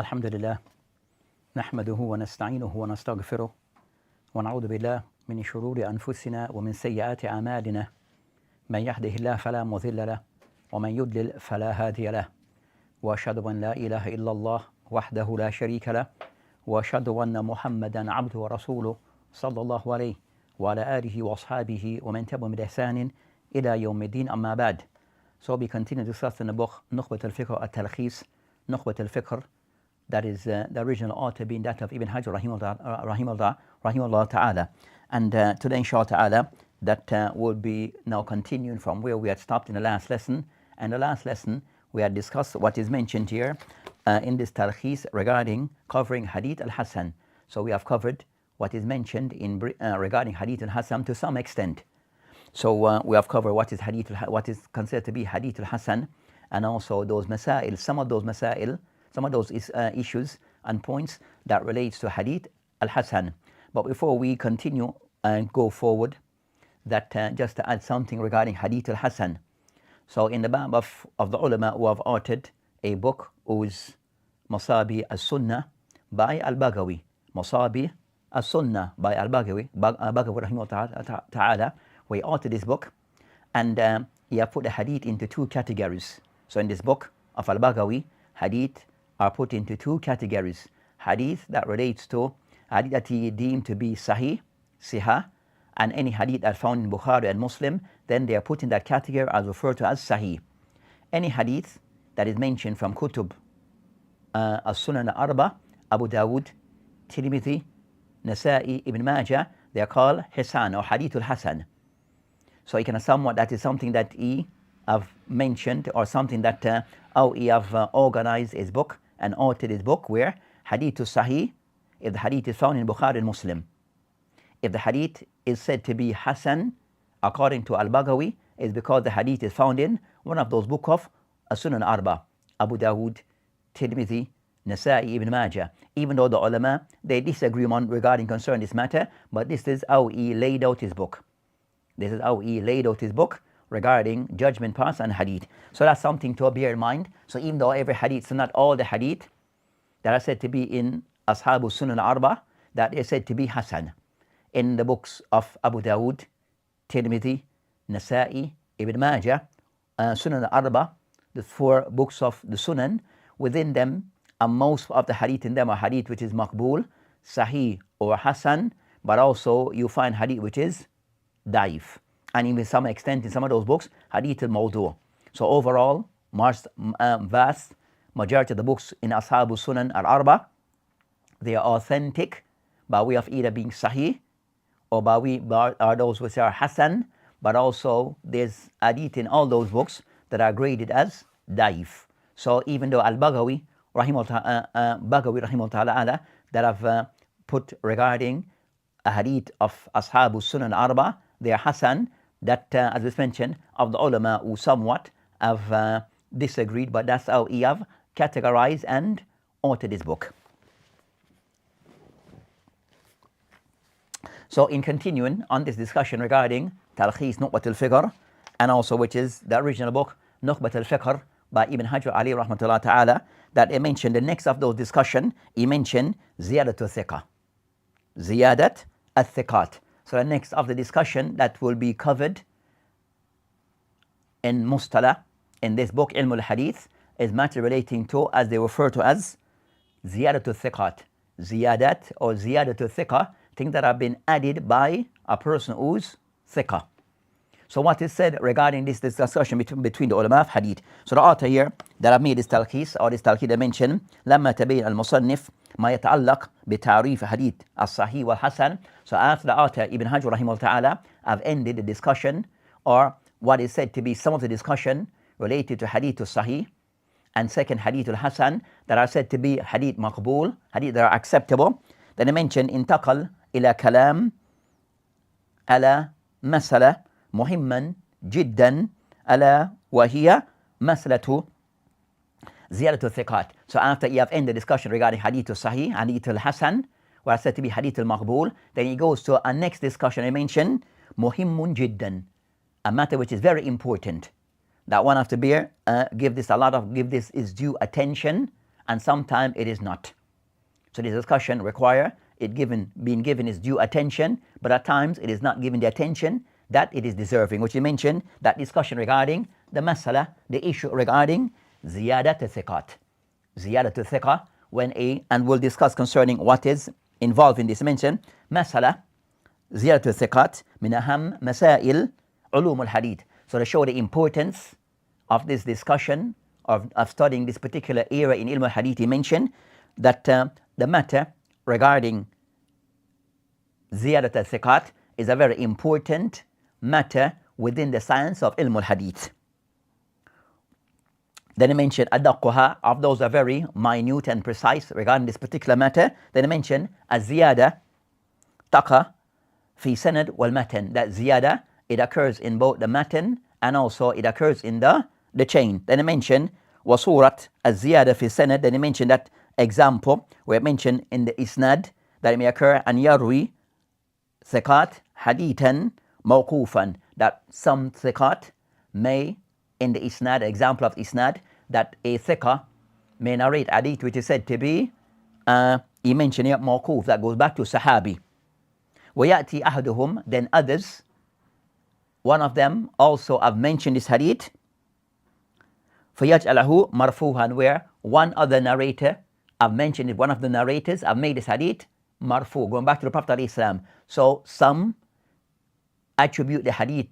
الحمد لله نحمده ونستعينه ونستغفره ونعوذ بالله من شرور أنفسنا ومن سيئات أعمالنا من يهده الله فلا مضل له ومن يضلل فلا هادي له وأشهد أن لا إله إلا الله وحده لا شريك له وأشهد أن محمدا عبده ورسوله صلى الله عليه وعلى آله وأصحابه ومن تبعهم بإحسان إلى يوم الدين أما بعد. So we continue to discuss in the book Nukhbatul Fikr At-Thiqah, Nukhbatul Fikr, that is the original author being that of Ibn Hajar rahimahullah ta'ala. And today inshallah ta'ala that will be now continuing from where we had stopped in the last lesson. And the last lesson we had discussed what is mentioned here in this Tarkhis regarding covering Hadith al-Hasan. So we have covered what is mentioned in regarding Hadith al-Hasan to some extent. So we have covered what is considered to be Hadith al-Hasan, and also those masail, some of those issues and points that relates to Hadith al-Hasan. But before we continue and go forward, that just to add something regarding Hadith al-Hasan. So in the bab of the ulama who have authored a book whose Masabi as-Sunnah by al-Baghawi, Masabi as-Sunnah by al-Baghawi, rahimahullah ta'ala, we authored this book, and he have put the hadith into two categories. So in this book of al-Baghawi, hadith are put into two categories. Hadith that relates to hadith that he deemed to be sahih, siha, and any hadith that found in Bukhari and Muslim, then they are put in that category as referred to as sahih. Any hadith that is mentioned from kutub as-Sunan al-Arba, Abu Dawud, Tirmidhi, Nasa'i, Ibn Majah, they are called Hasan or Hadith al-Hasan. So he can somewhat, that is something that he have mentioned, or something that he have organized his book and authored his book, where Hadith al-Sahih, if the hadith is found in Bukhari and Muslim. If the hadith is said to be Hasan, according to al-Baghawi, is because the hadith is found in one of those books of As-Sunan Arba, Abu Dawud, Tirmidhi, Nasa'i, Ibn Majah. Even though the ulama, they disagree on regarding concerning this matter, but this is how he laid out his book. This is how he laid out his book regarding judgment pass and hadith. So that's something to bear in mind. So even though every hadith, so not all the hadith that are said to be in Ashabu Sunan Arba, that is said to be Hasan. In the books of Abu Dawud, Tirmidhi, Nasa'i, Ibn Majah, Sunan Arba, the four books of the Sunan, within them, and most of the hadith in them are hadith which is Maqbul, Sahih or Hasan, but also you find hadith which is Daif, and even some extent in some of those books, Hadith al-Mawdu'. So overall, vast majority of the books in Ashabu Sunan al-Arba, they are authentic by way of either being Sahih or by way are those which are Hasan, but also there's hadith in all those books that are graded as Daif. So even though al-Baghawi, rahimahullah ta'ala, that have put regarding a hadith of Ashabu Sunan Arba, they are Hasan, that as was mentioned, of the ulama who somewhat have disagreed, but that's how he have categorized and authored this book. So in continuing on this discussion regarding Tarkhis Nukhbatul Fikr, and also which is the original book Nukhbatul Fikr by Ibn Hajar alayhi rahmatullah ta'ala, that he mentioned the next of those discussion, he mentioned Ziyadat Al-Thiqah. Ziyadat Al-Thiqat. So the next of the discussion that will be covered in Mustalah, in this book, Ilm al-Hadith, is matter relating to, as they refer to as, Ziyadat al-Thiqat. Ziyadat or Ziyadat al-Thiqah, things that have been added by a person who's thiqah. So what is said regarding this discussion between the ulama of Hadith. So the author here that have made this talqis, or this talqid, they mention, لما تبين المصنف ما يتعلق بتعريف حديث الصحيح والحسن. So after the author, Ibn Hajar rahimahullah ta'ala, have ended the discussion, or what is said to be some of the discussion related to Hadith al-Sahih, and second Hadith al-Hasan, that are said to be Hadith Maqbul, Hadith that are acceptable. Then they mention, انتقل إلى كلام على مسألة مهما جدا ألا وهي مسألة زيادة الثقات. So after you have ended the discussion regarding Hadith al-Sahih, Hadith al-Hasan, what are said to be Hadith al-Maqbul, then he goes to a next discussion. He mentioned مهم جدا, a matter which is very important, that one have to give this its due attention and sometimes it is not. So this discussion require being given its due attention, but at times it is not given the attention that it is deserving, which you mentioned, that discussion regarding the masala, the issue regarding Ziyadat al-Thiqat. Ziyadat al-Thiqah, and we'll discuss concerning what is involved in this mention, masala, Ziyadat al-Thiqat, min aham masail ulum al-hadith. So to show the importance of this discussion, of studying this particular area in ilm al-hadith, he mentioned that the matter regarding Ziyadat al-Thiqat is a very important matter within the science of ilm al-hadith. Then he mentioned adaqquha, of those are very minute and precise regarding this particular matter. Then he mentioned az-ziyada taqa fi sanad wal matan, that ziyada, it occurs in both the matan and also it occurs in the chain. Then he mentioned wasurat az-ziyada fi sanad, then he mentioned that example where it mentioned in the isnad that it may occur and yarwi thiqat hadithan mawqufan, that some thiqat may, in the isnad, example of isnad, that a thiqah may narrate hadith which is said to be, he mentioned here mawquf, that goes back to sahabi. وَيَأْتِي أَحَدُهُمْ, then others, one of them also have mentioned this hadith, فَيَجْعَلَهُ مَرْفُوهًا, where one other narrator have mentioned it, one of the narrators have made this hadith marfu, going back to the Prophet ﷺ. So some attribute the hadith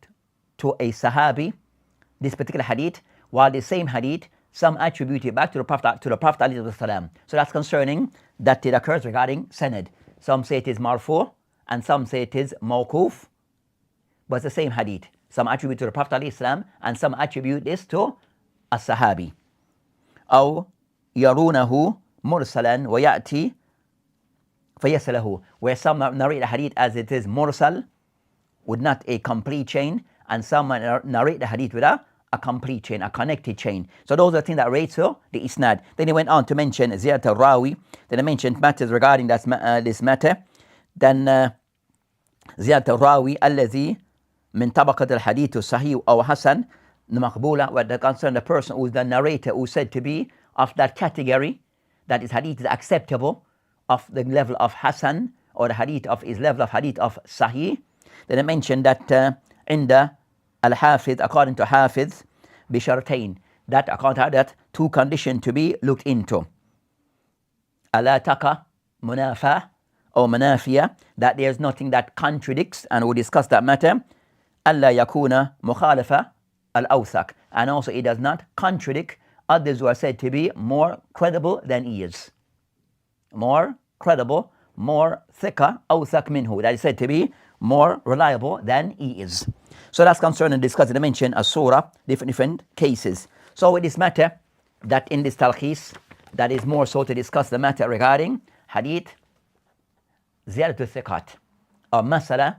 to a sahabi, this particular hadith, while the same hadith, some attribute it back to the Prophet ﷺ. So that's concerning that it occurs regarding sanad. Some say it is marfu and some say it is mawquf, but it's the same hadith. Some attribute to the Prophet ﷺ and some attribute this to a sahabi. أو يرونه مرسلا ويأتي فيسله, where some narrate the hadith as it is mursal, with not a complete chain, and some narrate the hadith with a complete chain, a connected chain. So those are things that relate to the isnad. Then he went on to mention Ziyad al-Rawi, then he mentioned matters regarding this matter. Then Ziyad al-Rawi الذي من طبقة الحديث الصحيح أو حسن مقبولة, where the concern the person who is the narrator who is said to be of that category, that his hadith is acceptable, of the level of Hasan, or the hadith of his level of hadith of Sahih. Then I mentioned that in the Al-Hafiz, according to Hafiz, bishartain, that according to that, two conditions to be looked into. Ala taqa munafa or munafiya, that there's nothing that contradicts, and we'll discuss that matter. Alla yakuna mukhalafa al-awthaq, and also it does not contradict others who are said to be more credible than he is. More credible, more thiqah, awthaq minhu, that is said to be more reliable than he is. So that's concerned and discussed in the mention as surah, different cases. So with this matter, that in this talkhis, that is more so to discuss the matter regarding hadith Ziyadat al-Thiqat, or masala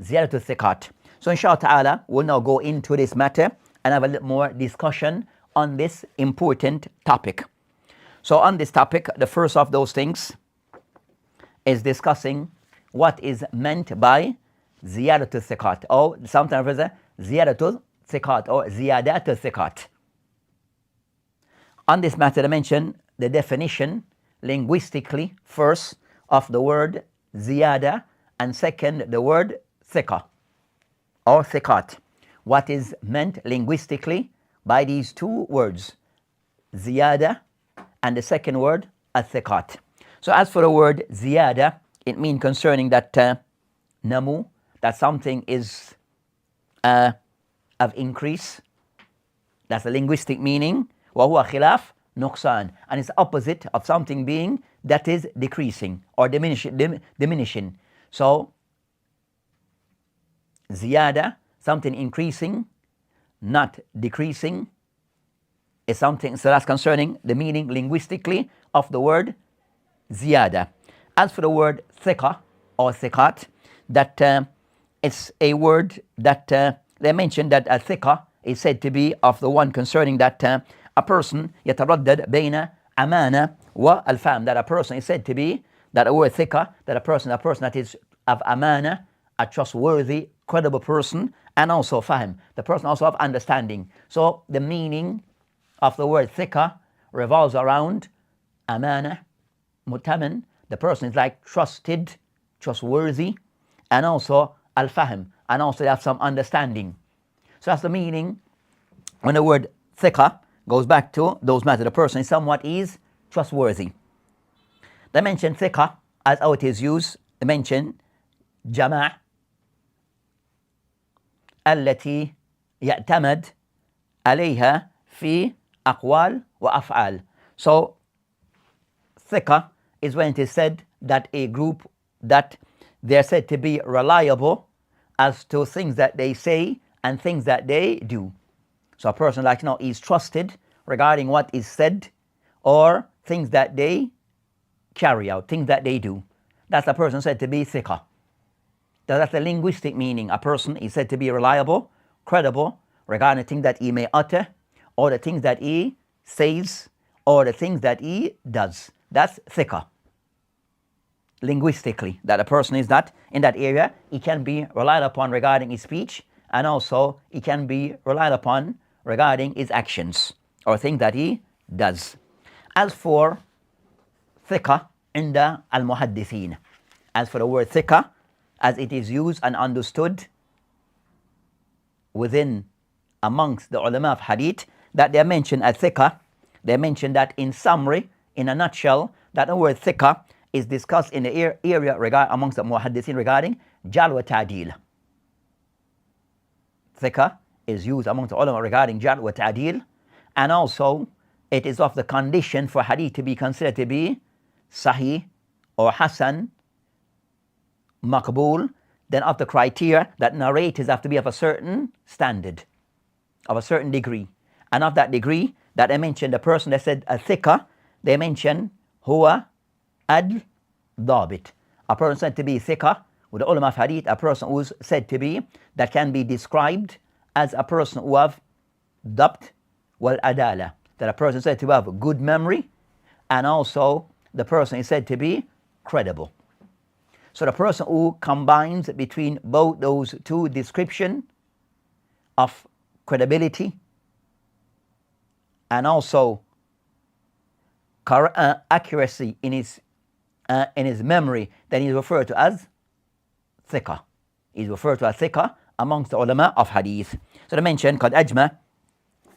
Ziyadat al-Thiqat. So inshallah ta'ala, we'll now go into this matter and have a little more discussion on this important topic. So on this topic, the first of those things is discussing what is meant by Ziyadat al-Thiqat, or sometimes referred to Ziyadat al-Thiqat or Ziyadat al-Thiqat. On this matter, I mentioned the definition linguistically first of the word ziyada, and second the word thiqah or thiqat. What is meant linguistically by these two words, ziyada and the second word at-thiqat. So as for the word ziyada, it means concerning that namu, that something is of increase. That's the linguistic meaning. وَهُوَ خِلَافٌ نُقْصَانٌ, and it's opposite of something being that is decreasing or diminishing. So ziyada, something increasing, not decreasing, is something. So that's concerning the meaning linguistically of the word ziyada. As for the word thiqah or thiqat, that it's a word that they mentioned that a thiqah is said to be of the one concerning that a person يتردد بين أمانة والفهم, that a person is said to be, that a word thiqah, that a person that is of amana, a trustworthy, credible person, and also fahm, the person also of understanding. So the meaning of the word thiqah revolves around amana, mutaman, the person is like trusted, trustworthy, and also al-fahm, and also they have some understanding. So that's the meaning when the word thiqah goes back to those matters. The person is somewhat is trustworthy. They mention thiqah as how it is used. They mention jama' التي يعتمد عليها في أقوال وأفعال. So thiqah is when it is said that a group that they are said to be reliable as to things that they say and things that they do. So a person like is trusted regarding what is said or things that they carry out, things that they do. That's a person said to be thiqah. That's the linguistic meaning. A person is said to be reliable, credible regarding the things that he may utter or the things that he says or the things that he does. That's thiqah. Linguistically, that a person is that in that area, he can be relied upon regarding his speech, and also he can be relied upon regarding his actions or things that he does. As for thiqah in the al-muhaddithin, as for the word thiqah, as it is used and understood within amongst the ulama of hadith, that they mention as thiqah, they mention that in summary, in a nutshell, that the word thiqah is discussed in the area amongst the muhaddithin regarding jarh wa ta'dil. Thiqah is used amongst the ulama regarding jarh wa ta'dil, and also it is of the condition for hadith to be considered to be sahih or hasan, maqbool, then of the criteria that narrators have to be of a certain standard, of a certain degree. And of that degree that I mentioned, the person that said a thiqah, they mention huwa ad-dabit. A person said to be thiqah, with the ulama of hadith, a person who is said to be, that can be described as a person who have dabt wal adala, that a person is said to have good memory, and also the person is said to be credible. So the person who combines between both those two descriptions of credibility and also accuracy in his memory, then he is referred to as thiqah. He is referred to as thiqah amongst the ulama of hadith. So they mention قد أجمع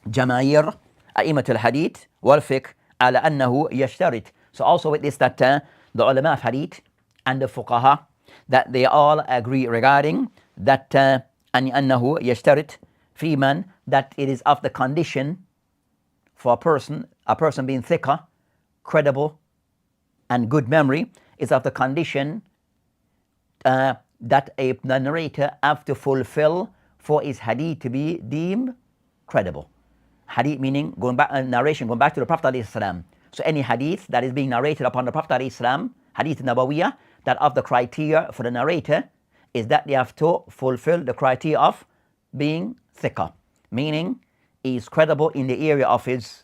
جماهير أئمة الحديث والفقه على أنه يشترط. So also with this that the ulama of hadith and the fuqaha, that they all agree regarding that أنه يشترط في من, that it is of the condition for a person being thiqah, credible and good memory, is of the condition that a narrator have to fulfill for his hadith to be deemed credible. Hadith meaning narration going back to the Prophet ﷺ. So any hadith that is being narrated upon the Prophet ﷺ, hadith nabawiyah, that of the criteria for the narrator is that they have to fulfill the criteria of being thiqah, meaning he is credible in the area of his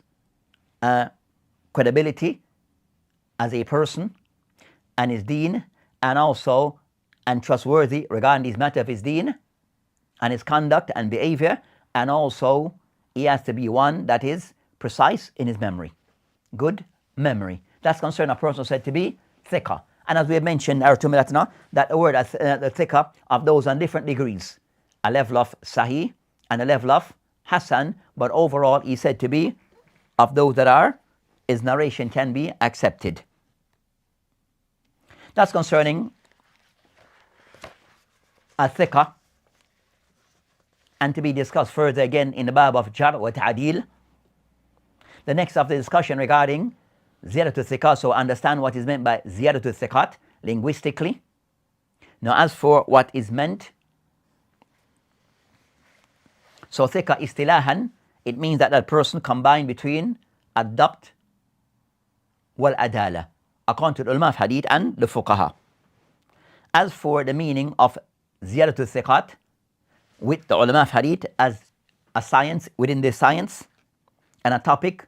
credibility as a person and his deen, and also trustworthy regarding this matter of his deen and his conduct and behavior, and also he has to be one that is precise in his memory, good memory. That's concerned a person said to be thiqah. And as we have mentioned, that the word the thiqah of those on different degrees, a level of sahih and a level of hasan, but overall he said to be of those that his narration can be accepted. That's concerning At-Thiqah, and to be discussed further again in the bab of jarh wa ta'dil. The next of the discussion regarding Ziyadatul Thiqah, so understand what is meant by Ziyadatul Thiqat linguistically. Now as for what is meant, so Thiqah istilahan, it means that person combined between ad-dabt wal adala, according to the ulama of hadith and the fuqaha. As for the meaning of Ziyadatul Thiqat with the ulama of hadith as a science within this science and a topic,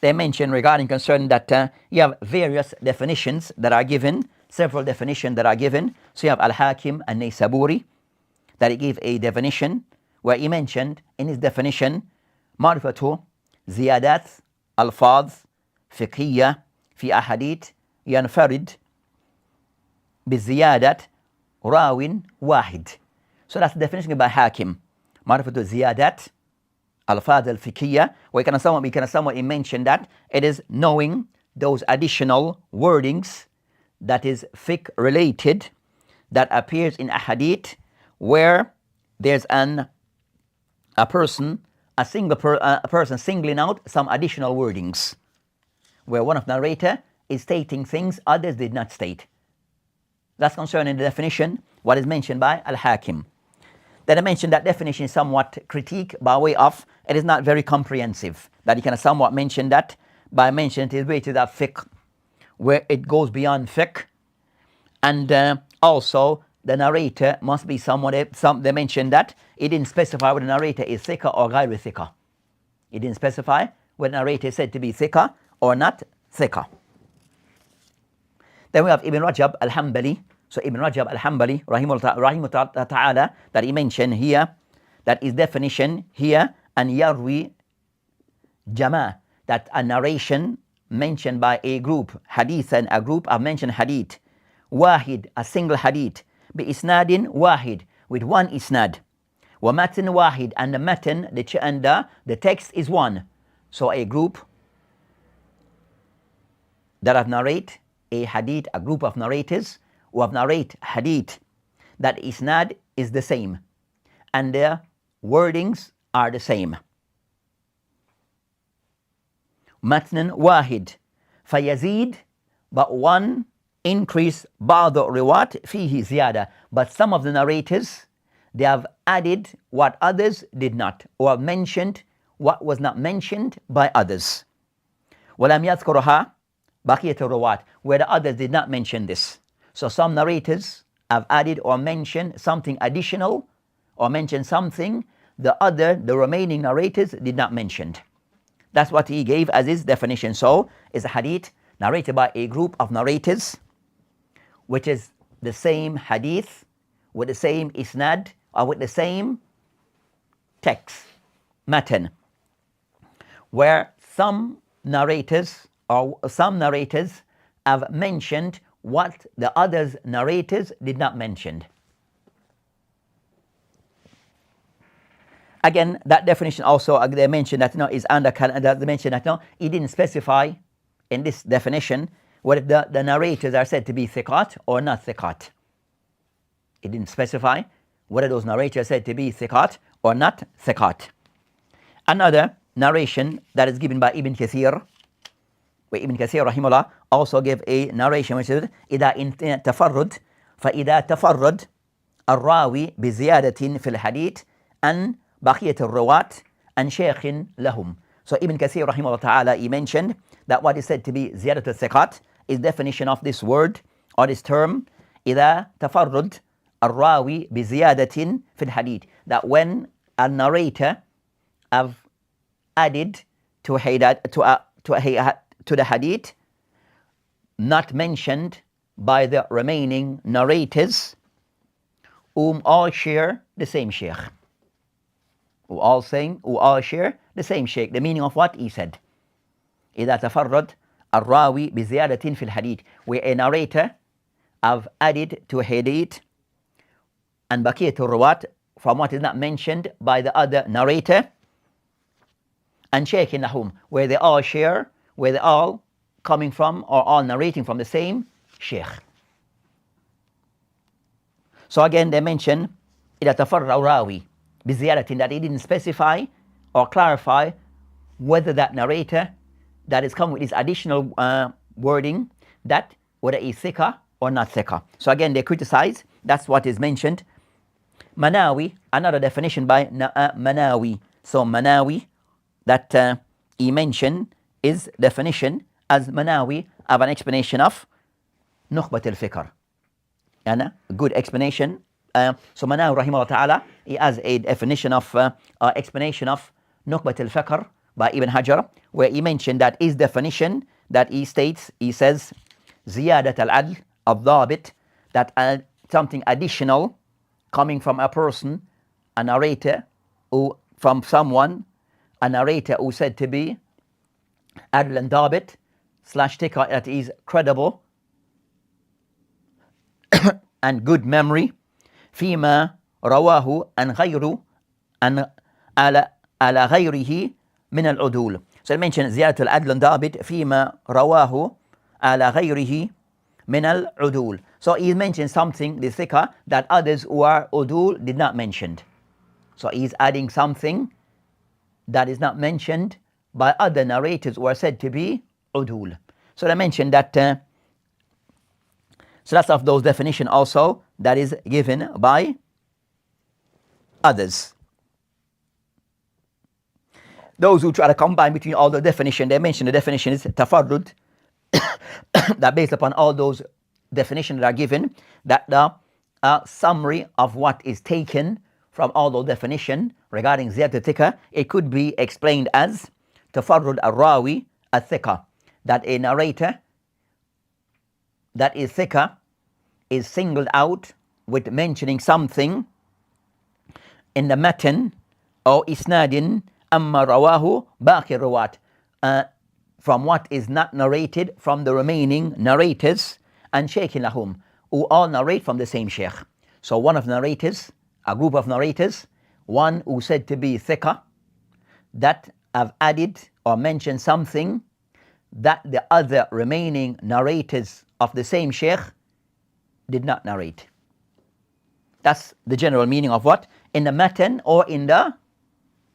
they mention regarding concerning that you have various definitions that are given, several definitions that are given. So you have Al-Hakim and Naysaburi, that he gave a definition where he mentioned in his definition Ma'rifatu Ziyadat Al-Fadh Fiqhiyya في أحاديث ينفرد بزيادة راو واحد. So that's the definition by Hakim. معرفة الزيادات الفاظ الفقهية. We can somewhat mention that it is knowing those additional wordings that is fiqh related that appears in a hadith where there's a person singling out some additional wordings, where one of the narrator is stating things others did not state. That's concerning the definition, what is mentioned by Al-Hakim. Then I mentioned that definition is somewhat critique by way of it is not very comprehensive. That you can somewhat mention that by mentioning it is related to fiqh, where it goes beyond fiqh, and also the narrator must be they mentioned that it didn't specify whether the narrator is thiqah or ghayr thiqah. It didn't specify whether the narrator is said to be thiqah or not thiqah. Then we have Ibn Rajab al-Hanbali. So Ibn Rajab al-Hanbali, rahimahullah ta'ala, that he mentioned here, that his definition here, and yarwi jama', that a narration mentioned by a group, hadith and a group have mentioned hadith, wahid, a single hadith, bi isnadin wahid, with one isnad, wa matan wahid, and the matan, the text is one. So a group that have narrate a hadith, a group of narrators who have narrate hadith, that isnad is the same and their wordings are the same. Matnan wahid fayazid, but one increase ba'd riwat fihi ziyada, but some of the narrators they have added what others did not, or have mentioned what was not mentioned by others. Walam yadhkuruha baqiyat riwat, where the others did not mention this. So some narrators have added or mentioned something additional or mentioned something the remaining narrators did not mention. That's what he gave as his definition. So it's a hadith narrated by a group of narrators, which is the same hadith with the same isnad or with the same text, matan, where some narrators have mentioned what the others narrators did not mention. Again, that definition also they mentioned that is under they mentioned that he didn't specify in this definition whether the narrators are said to be thiqat or not thiqat. It didn't specify whether those narrators are said to be thiqat or not thiqat. Another narration that is given by Ibn Kathir, where Ibn Kathir rahimahullah also gave a narration which is إذا تفرد فإذا تفرد الراوي بزيادة في الحديث أن بقية الرواة أن شيخ لهم. So Ibn Kathir rahimahullah ta'ala, he mentioned that what is said to be زيادة الثقات is definition of this word or this term إذا تفرد الراوي بزيادة في الحديث, that when a narrator have added to the hadith not mentioned by the remaining narrators, whom all share the same sheikh. Who all share the same sheikh. The meaning of what he said. إذا تفرد الراوي بزيادة في الحديث, where a narrator have added to a hadith and بقية الرواة from what is not mentioned by the other narrator, and sheikh لهم, where they all share, where they all coming from or all narrating from the same sheikh. So again they mention إذا تفرد الراوي بزيادة, that he didn't specify or clarify whether that narrator that is coming with this additional wording, that whether he's thiqah or not thiqah. So again they criticize, that's what is mentioned. Manawi, another definition by Manawi. So Manawi that he mentioned is definition as Manawi of an explanation of Nukhbatul Fikr, and a good explanation. So Manawi rahimahullah ta'ala, he has a definition of explanation of Nukhbatul Fikr by Ibn Hajar, where he mentioned that his definition that he states, he says Ziyadat al-adl al-dhabit, that something additional coming from a person, a narrator, who from someone, a narrator who said to be adl and dhabit, /thiqah, that is credible and good memory. فيما رواه عن على غيره من العدول. So I mentioned زيادة العدل ضابط فيما رواه على غيره من العدول. So he mentioned something, the thiqah, that others who are udul did not mention. So he's adding something that is not mentioned by other narrators who are said to be udul. So I mentioned that, so that's of those definition also that is given by others. Those who try to combine between all the definition, they mention the definition is tafarrud, that based upon all those definitions that are given, that the summary of what is taken from all those definitions regarding Ziyad al-Thiqah, it could be explained as tafarrud al-rawi al-thiqah, that a narrator that is thiqah is singled out with mentioning something in the matan or isnadin amma rawahu baqi rawat, from what is not narrated from the remaining narrators, and shaykhin lahum, who all narrate from the same sheikh. So one of narrators, a group of narrators, one who said to be thiqah, that have added or mentioned something that the other remaining narrators of the same sheikh did not narrate. That's the general meaning of what? In the matan or in the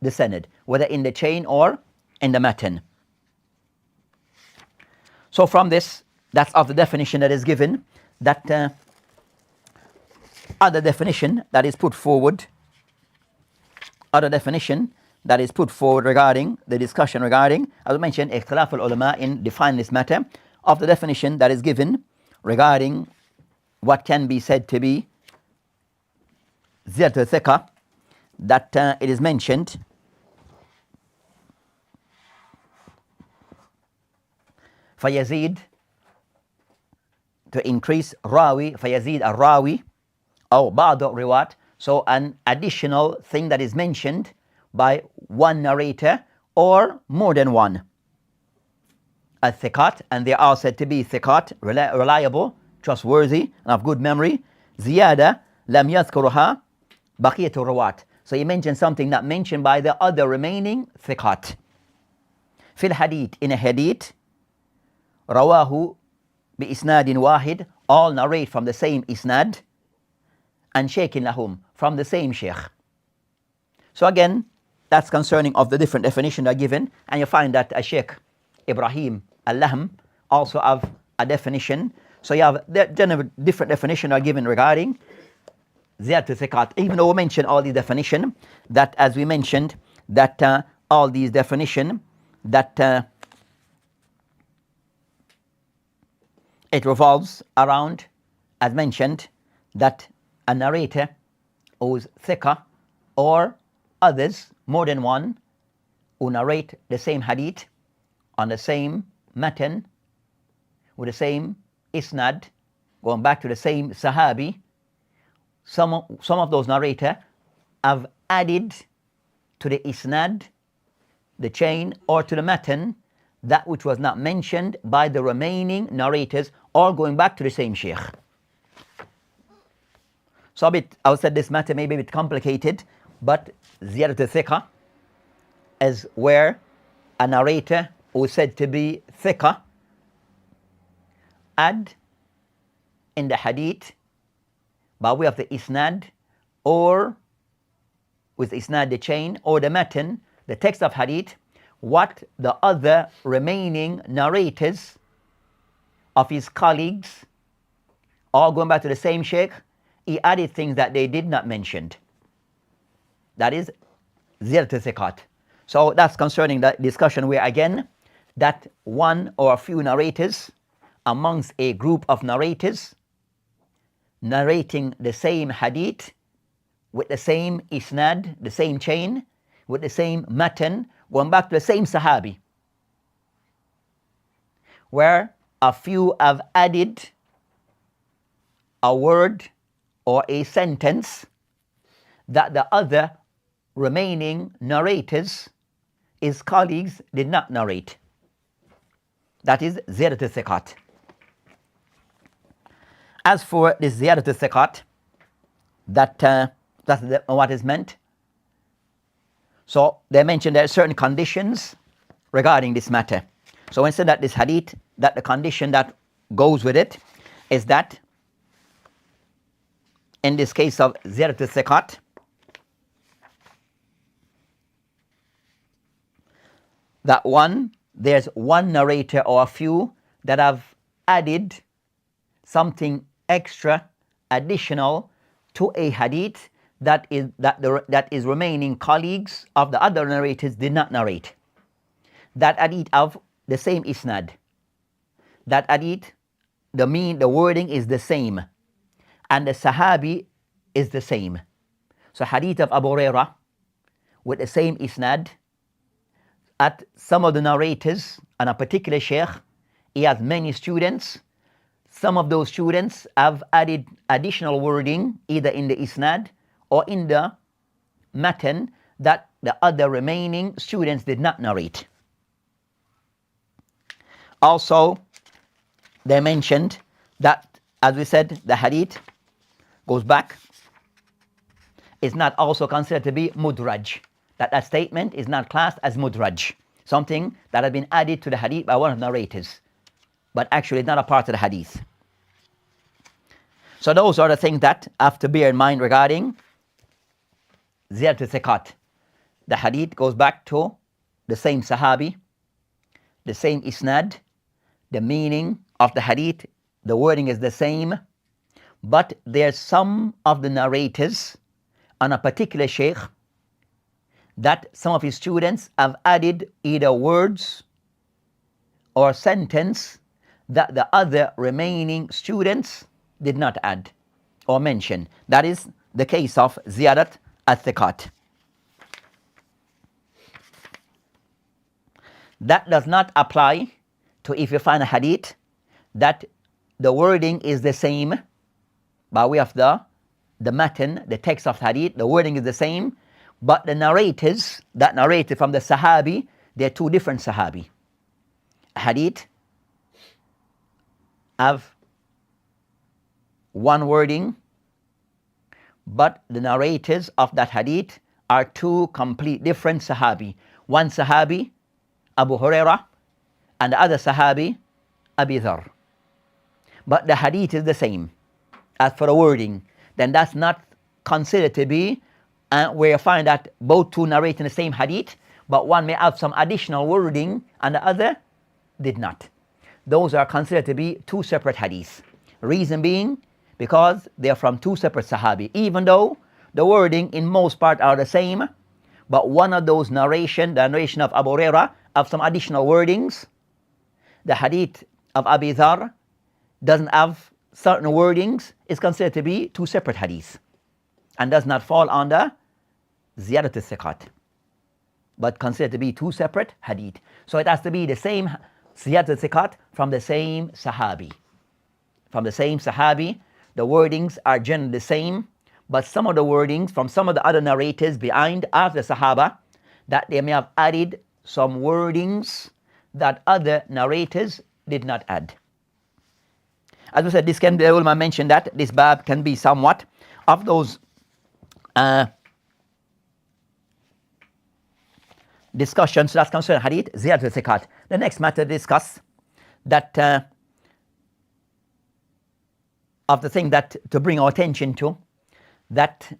sanad, whether in the chain or in the matan. So from this, that's of the definition that is given, that other definition that is put forward, regarding the discussion regarding, as I mentioned, ikhtilaf al-ulama in defining this matter, of the definition that is given regarding what can be said to be Ziyad al-Thiqah, that it is mentioned فيزيد, to increase rawi, فيزيد الراوي أو بعض الرواة, so an additional thing that is mentioned by one narrator or more than one. At-Thiqat, and they are said to be thiqat, reliable, trustworthy, and of good memory. زيادة لم يذكرها بقية الرواة, so he mentioned something not mentioned by the other remaining thiqat. في الحديث, in a hadith, رواه بإسناد واحد, all narrate from the same isnad, and shaykhin lahum, from the same sheikh. So again, that's concerning of the different definitions that are given, and you find that a Sheikh Ibrahim al-Lahm also have a definition. So you have different definitions are given regarding Ziyad al-Thiqat, even though we mentioned all these definitions, that as we mentioned, that all these definitions, that it revolves around, as mentioned, that a narrator who's thiqah or others, more than one, who narrate the same hadith on the same matan, with the same isnad, going back to the same sahabi. Some of those narrators have added to the isnad, the chain, or to the matan, that which was not mentioned by the remaining narrators, all going back to the same sheikh. So I would say this matter may be a bit complicated, but Ziyad al-Thiqah is where a narrator who is said to be thiqah add in the hadith by way of the isnad, or with isnad the chain, or the matan, the text of hadith, what the other remaining narrators of his colleagues, all going back to the same sheikh, he added things that they did not mention. That is Ziyad al-Thiqat. So that's concerning the discussion where, again, that one or a few narrators amongst a group of narrators narrating the same hadith with the same isnad, the same chain, with the same matan, going back to the same sahabi, where a few have added a word or a sentence that the other remaining narrators, his colleagues, did not narrate. That is Ziyadat Al-Thiqat. As for this Ziyadat Al-Thiqat, that's what is meant. So they mentioned there are certain conditions regarding this matter. So when said that this hadith, that the condition that goes with it is that in this case of Ziyadat Al-Thiqat, that there's one narrator or a few that have added something extra, additional to a hadith that is remaining colleagues of the other narrators did not narrate. That hadith of the same isnad. That hadith, the wording is the same, and the sahabi is the same. So hadith of Abu Hurairah with the same isnad, at some of the narrators and a particular sheikh, he has many students. Some of those students have added additional wording either in the isnad or in the matan that the other remaining students did not narrate. Also, they mentioned that, as we said, the hadith goes back, is not also considered to be mudraj. That statement is not classed as mudraj, something that has been added to the hadith by one of the narrators, but actually not a part of the hadith. So those are the things that have to bear in mind regarding Ziyadat Al-Thiqat. The hadith goes back to the same sahabi, the same isnad, the meaning of the hadith, the wording is the same, but there's some of the narrators on a particular sheikh that some of his students have added either words or sentence that the other remaining students did not add or mention. That is the case of Ziyadat Al-Thiqat. That does not apply to if you find a hadith that the wording is the same by way of the matan, the text of hadith, the wording is the same, but the narrators that narrated from the sahabi, they're two different sahabi. Hadith have one wording, but the narrators of that hadith are two complete different sahabi. One sahabi, Abu Hurairah, and the other sahabi, Abi Dhar. But the hadith is the same. As for the wording, then that's not considered to be where you find that both two narrating the same hadith, but one may have some additional wording and the other did not. Those are considered to be two separate hadiths. Reason being, because they are from two separate sahabi, even though the wording in most part are the same, but one of those the narration of Abu Hurairah, have some additional wordings. The hadith of Abi Dhar doesn't have certain wordings, is considered to be two separate hadiths and does not fall under Ziyadat Al-Thiqat, but considered to be two separate hadith. So it has to be the same Ziyadat Al-Thiqat from the same sahabi. From the same sahabi, the wordings are generally the same, but some of the wordings from some of the other narrators behind after the Sahaba, that they may have added some wordings that other narrators did not add. As we said, this can be, the ulama mentioned that this bab can be somewhat of those discussions that concern hadith, Ziyadat Al-Thiqat. The next matter to discuss that of the thing that to bring our attention to, that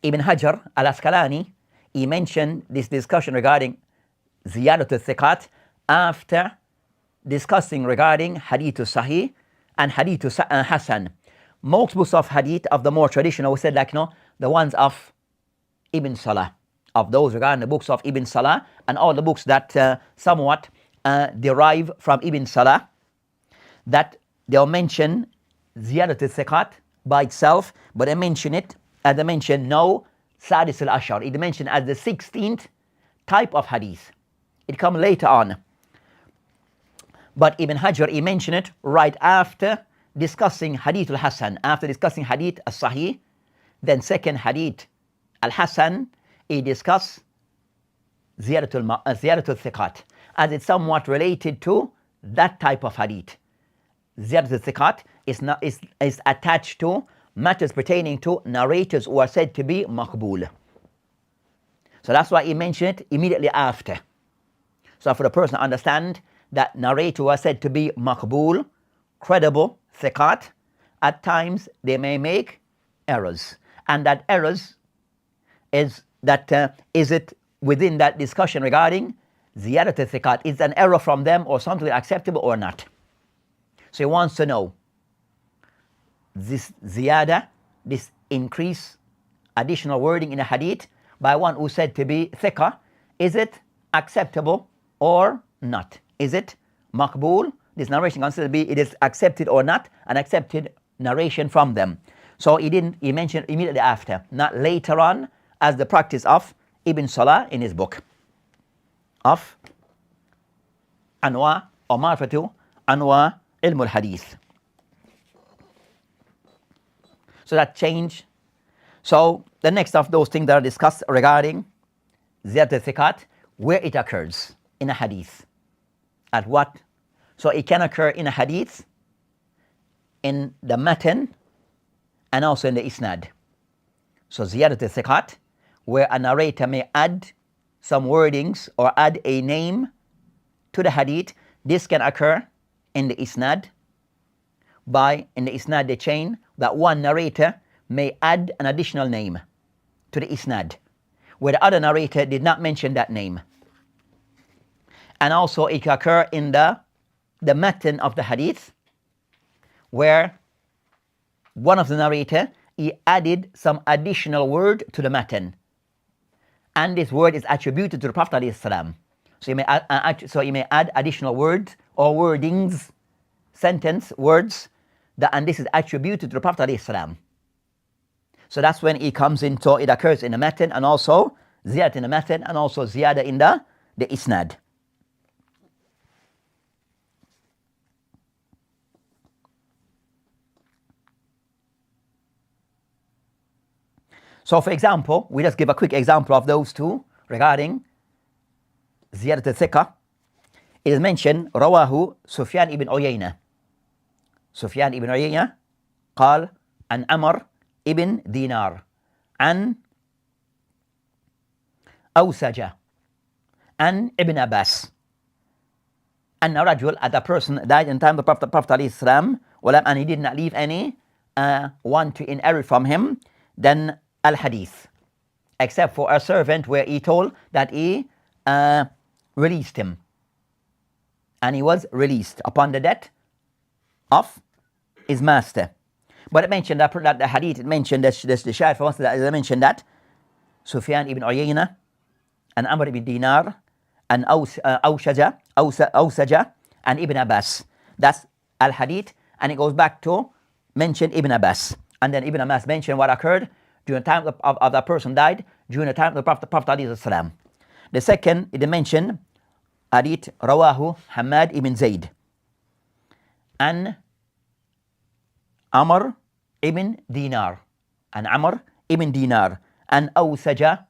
Ibn Hajar al-Asqalani, he mentioned this discussion regarding Ziyadat Al-Thiqat after discussing regarding Hadith Sahih and Hadith Hasan. Most books of Hadith of the more traditional, we said like, the ones of Ibn Salah, of those regarding the books of Ibn Salah and all the books that somewhat derive from Ibn Salah, that they'll mention Ziyadat Al-Thiqat by itself, but they mention it, as they mention now, Sadis al-Ashar. It mentioned as the 16th type of hadith. It comes later on. But Ibn Hajar, he mentioned it right after discussing Hadith al-Hasan, after discussing Hadith al-Sahih, then second Hadith al-Hasan, he discussed Ziyadat al-Thiqat. as it's somewhat related to that type of hadith. Ziyad al-Thiqat is attached to matters pertaining to narrators who are said to be maqbool. So that's why he mentioned it immediately after. So for the person to understand that narrators who are said to be maqbool, credible, thiqat, at times they may make errors. And that errors is it within that discussion regarding ziyadat al-thiqat, is an error from them or something acceptable or not? So he wants to know this ziyada, this increase, additional wording in a hadith by one who said to be thiqah, is it acceptable or not? Is it maqbool? This narration considered to be, it is accepted or not, an accepted narration from them. So he mentioned immediately after, not later on, as the practice of Ibn Salah in his book of Anwa or Marfatu Anwa Ilm al-Hadith. So that change. So the next of those things that are discussed regarding Ziyad al-Thiqat, where it occurs in a hadith. At what? So it can occur in a hadith, in the matan, and also in the isnad. So Ziyad al-Thiqat, where a narrator may add some wordings or add a name to the hadith, this can occur in the isnad, in the isnad, the chain, that one narrator may add an additional name to the isnad, where the other narrator did not mention that name. And also it can occur in the matan of the hadith, where one of the narrator, he added some additional word to the matan, and this word is attributed to the Prophet ﷺ. So you may add additional words or wordings, sentence, words, and this is attributed to the Prophet ﷺ. So that's when it comes in, so it occurs in the matan, and also ziyada in the matan, and also ziyada in the isnad. So for example, we just give a quick example of those two regarding Ziyadat al-Thiqah. It is mentioned, Rawahu Sufyan ibn Uyayna. Sufyan ibn Uyayna قال عن عمر ibn Dinar عن أوسجة عن Ibn Abbas. And a rajul, at a person died in time of the Prophet ﷺ, and he did not leave any one to inherit from him, then al-hadith, except for a servant where he told that he released him, and he was released upon the death of his master. But it mentioned that the hadith, it mentioned that the shahid for us, that it mentioned that Sufyan ibn Uyayna and Amr ibn Dinar and Awsaja and Ibn Abbas. That's al-hadith, and it goes back to mention Ibn Abbas. And then Ibn Abbas mentioned what occurred during the time of that person died, during the time of the Prophet ﷺ. The second, it mentioned hadith Rawahu Hamad ibn Zayd and Amr ibn Dinar and Awsaja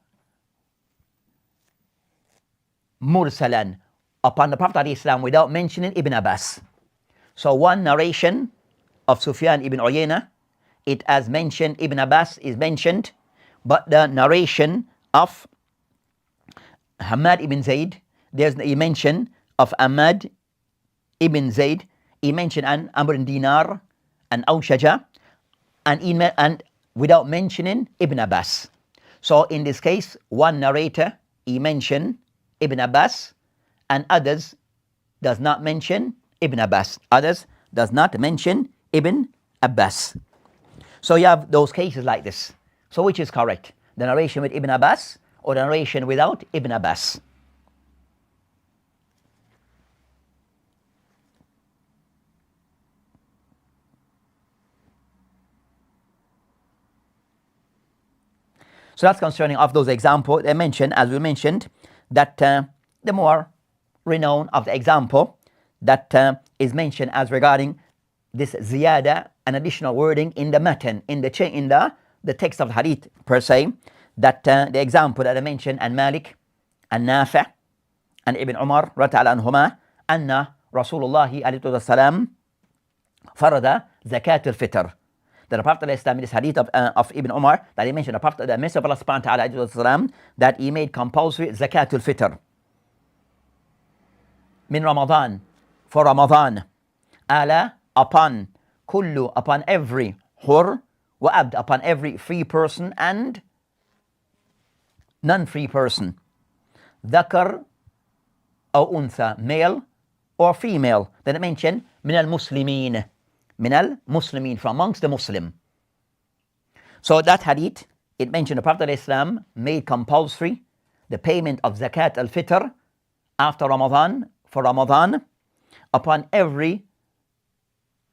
Mursalan upon the Prophet ﷺ without mentioning Ibn Abbas. So one narration of Sufyan ibn Uyayna, it has mentioned Ibn Abbas is mentioned, but the narration of Hamad ibn Zayd, there's a mention of Hamad ibn Zayd, he mentioned an Amr ibn Dinar and Awshaja, and without mentioning Ibn Abbas. So in this case, one narrator, he mentioned Ibn Abbas, and others does not mention Ibn Abbas. Others does not mention Ibn Abbas. So you have those cases like this. So which is correct? The narration with Ibn Abbas or the narration without Ibn Abbas? So that's concerning of those examples. They mentioned, as we mentioned, that the more renowned of the example that is mentioned as regarding this ziyada, an additional wording in the matan, in the text of the hadith per se, that the example that I mentioned, and Malik, and Nafi, and Ibn Umar رضي عنهما أن رسول الله عليه الصلاة والسلام فرض زكاة الفطر. That the Prophet ﷺ, in this hadith of Ibn Umar, that he mentioned, the Messenger of Allah subhanahu wa ta'ala, that he made compulsory zakatul fitr. Min Ramadan, for Ramadan. Ala, upon, kullu, upon every hur, wa abd, upon every free person and non-free person. Dhakar or untha, male or female. Then it mentioned, min al-muslimin. Min al-muslimin, from amongst the Muslim. So that hadith, it mentioned the Prophet ﷺ made compulsory the payment of zakat al-fitr after Ramadan, for Ramadan, upon every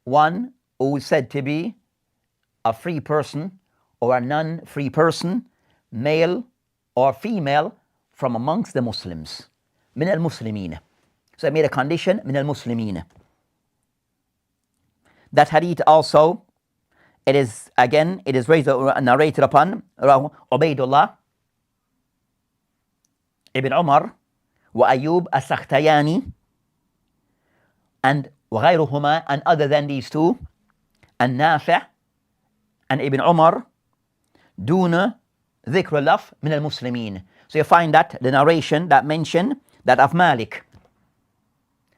one who is said to be a free person or a non-free person, male or female, from amongst the Muslims. Min al-muslimin. So it made a condition, min al-muslimin. That hadith also, it is raised narrated upon Ubaydullah ibn Umar wa Ayyub as-Sakhtayani and وغيرهما, and other than these two, and Nafi' and Ibn Umar, duna ذكر اللفظ من المسلمين. So you find that the narration that mention that of Malik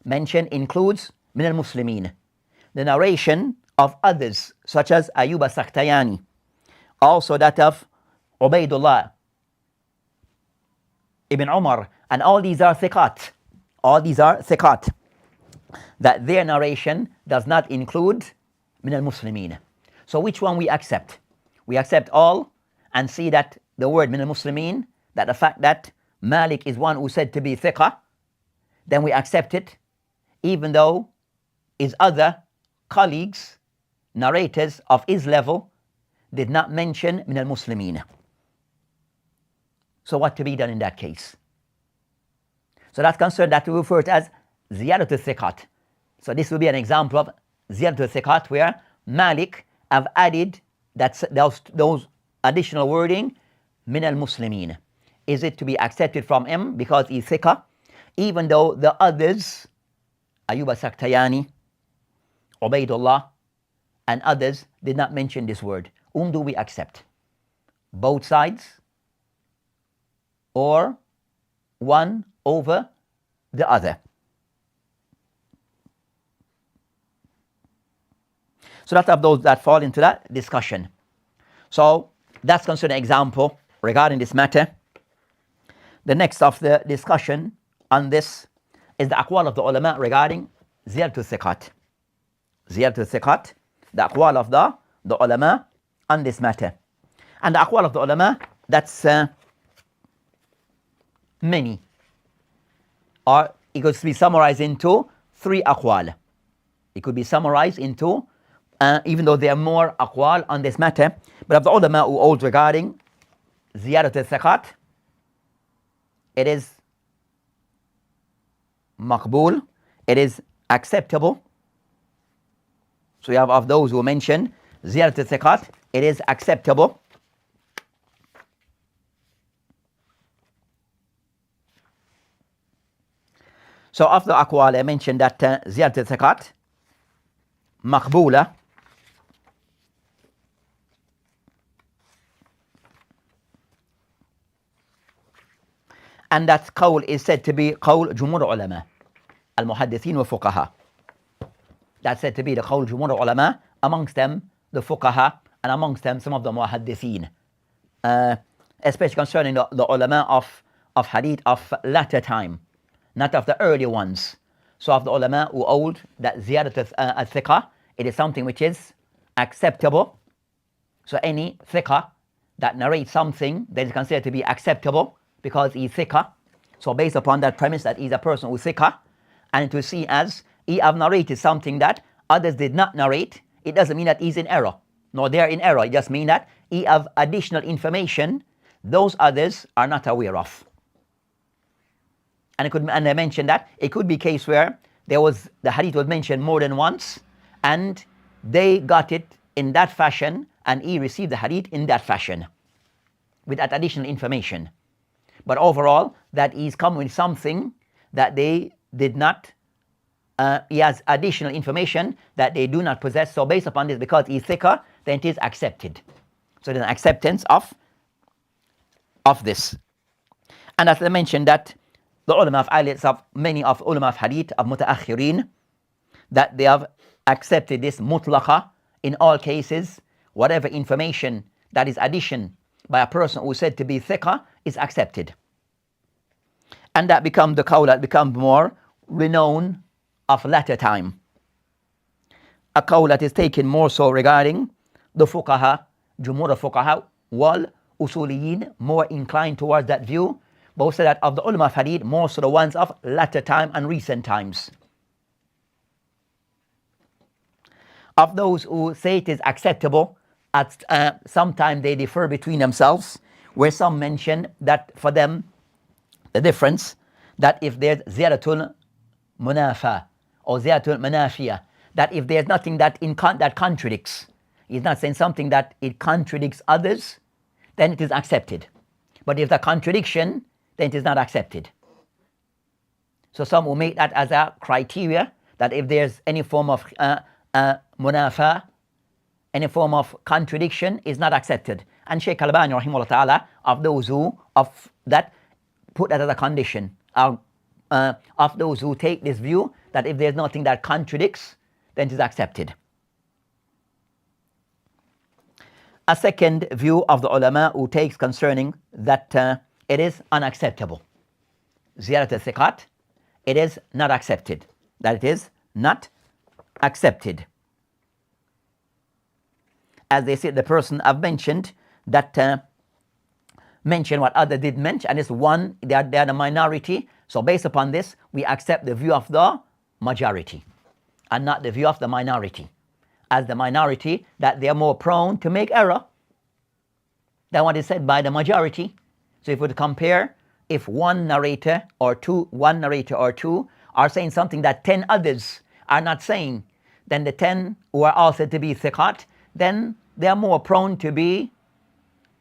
mention includes من المسلمين. The narration of others, such as Ayyub as-Sakhtayani, also that of Ubaydullah ibn Umar, and all these are thiqat. All these are thiqat. That their narration does not include min al-muslimin. So which one we accept? We accept all and see that the word min al-muslimin, that the fact that Malik is one who said to be thiqah, then we accept it, even though his other colleagues, narrators of his level, did not mention min al-muslimin. So what to be done in that case? So that's concerned that we refer to as Ziyad al-Thiqat. So this will be an example of Ziyad al-Thiqat, where Malik have added those additional wording, min al-muslimin. Is it to be accepted from him because he's thiqah, even though the others, Ayyub as-Sakhtayani, Ubaydullah, and others did not mention this word? Whom do we accept? Both sides, or one over the other? So that's of those that fall into that discussion. So that's considered an example regarding this matter. The next of the discussion on this is the aqwal of the ulama regarding Ziyad al-Thiqat. Ziyad al-Thiqat, the aqwal of the ulama on this matter. And the aqwal of the ulama, that's many. Or it could be summarized into 3 aqwal. It could be summarized into, even though there are more aqwal on this matter, but of the ulama who hold regarding Ziyadat al-Thiqat, it is maqbool, it is acceptable. So you have of those who mention Ziyadat al-Thiqat, it is acceptable. So of the aqwal, I mentioned that Ziyadat al-Thiqat, maqboola, and that qawl is said to be qawl jumhur ulama, al-muhaddithin wa fuqaha. That's said to be the qawl jumhur ulama, amongst them the fuqaha, and amongst them some of the muhaddithin. Especially concerning the ulama of hadith of latter time, not of the early ones. So of the ulama who hold that Ziyadat al-Thiqah, it is something which is acceptable. So any thiqah that narrates something that is considered to be acceptable because he's thiqah. So based upon that premise that he's a person who's thiqah, and to see as he have narrated something that others did not narrate, it doesn't mean that he's in error. No, they're in error. It just means that he have additional information those others are not aware of. And I mentioned that it could be a case where the hadith was mentioned more than once, and they got it in that fashion, and he received the hadith in that fashion, with that additional information. But overall, that he's come with something that they did not, he has additional information that they do not possess. So based upon this, because he's thiqah, then it is accepted. So there's an acceptance of this. And as I mentioned, that the ulama of hadith, of many of ulama of hadith, of mutaakhirin, that they have accepted this mutlaqa in all cases. Whatever information that is addition by a person who is said to be thiqah is accepted. And that become the qawl that become more renowned of latter time. A qawl that is taken more so regarding the fuqaha, jumhur of fuqaha, wal usuliyin, more inclined towards that view. But also that of the ulama of hadith, more so the ones of latter time and recent times. Of those who say it is acceptable, sometimes they differ between themselves, where some mention that for them, the difference, that if there's ziyadatul munafa or ziyadatul manafiyah, that if there's nothing that contradicts, he's not saying something that it contradicts others, then it is accepted. But if the contradiction, then it is not accepted. So some will make that as a criteria, that if there's any form of munafa, any form of contradiction, is not accepted. And Shaykh Al-Albani rahimahullah ta'ala, of those who of that put that as a condition, of those who take this view that if there's nothing that contradicts, then it is accepted. A second view of the ulama who takes concerning that it is unacceptable. Ziyarat al-thiqat, it is not accepted. That it is not accepted. As they say, the person I've mentioned that mention what others did mention, and it's one, they are the minority. So based upon this, we accept the view of the majority and not the view of the minority. As the minority, that they are more prone to make error than what is said by the majority. So if we compare, if one narrator or two are saying something that 10 others are not saying, then the 10 who are all said to be thiqat, then they are more prone to be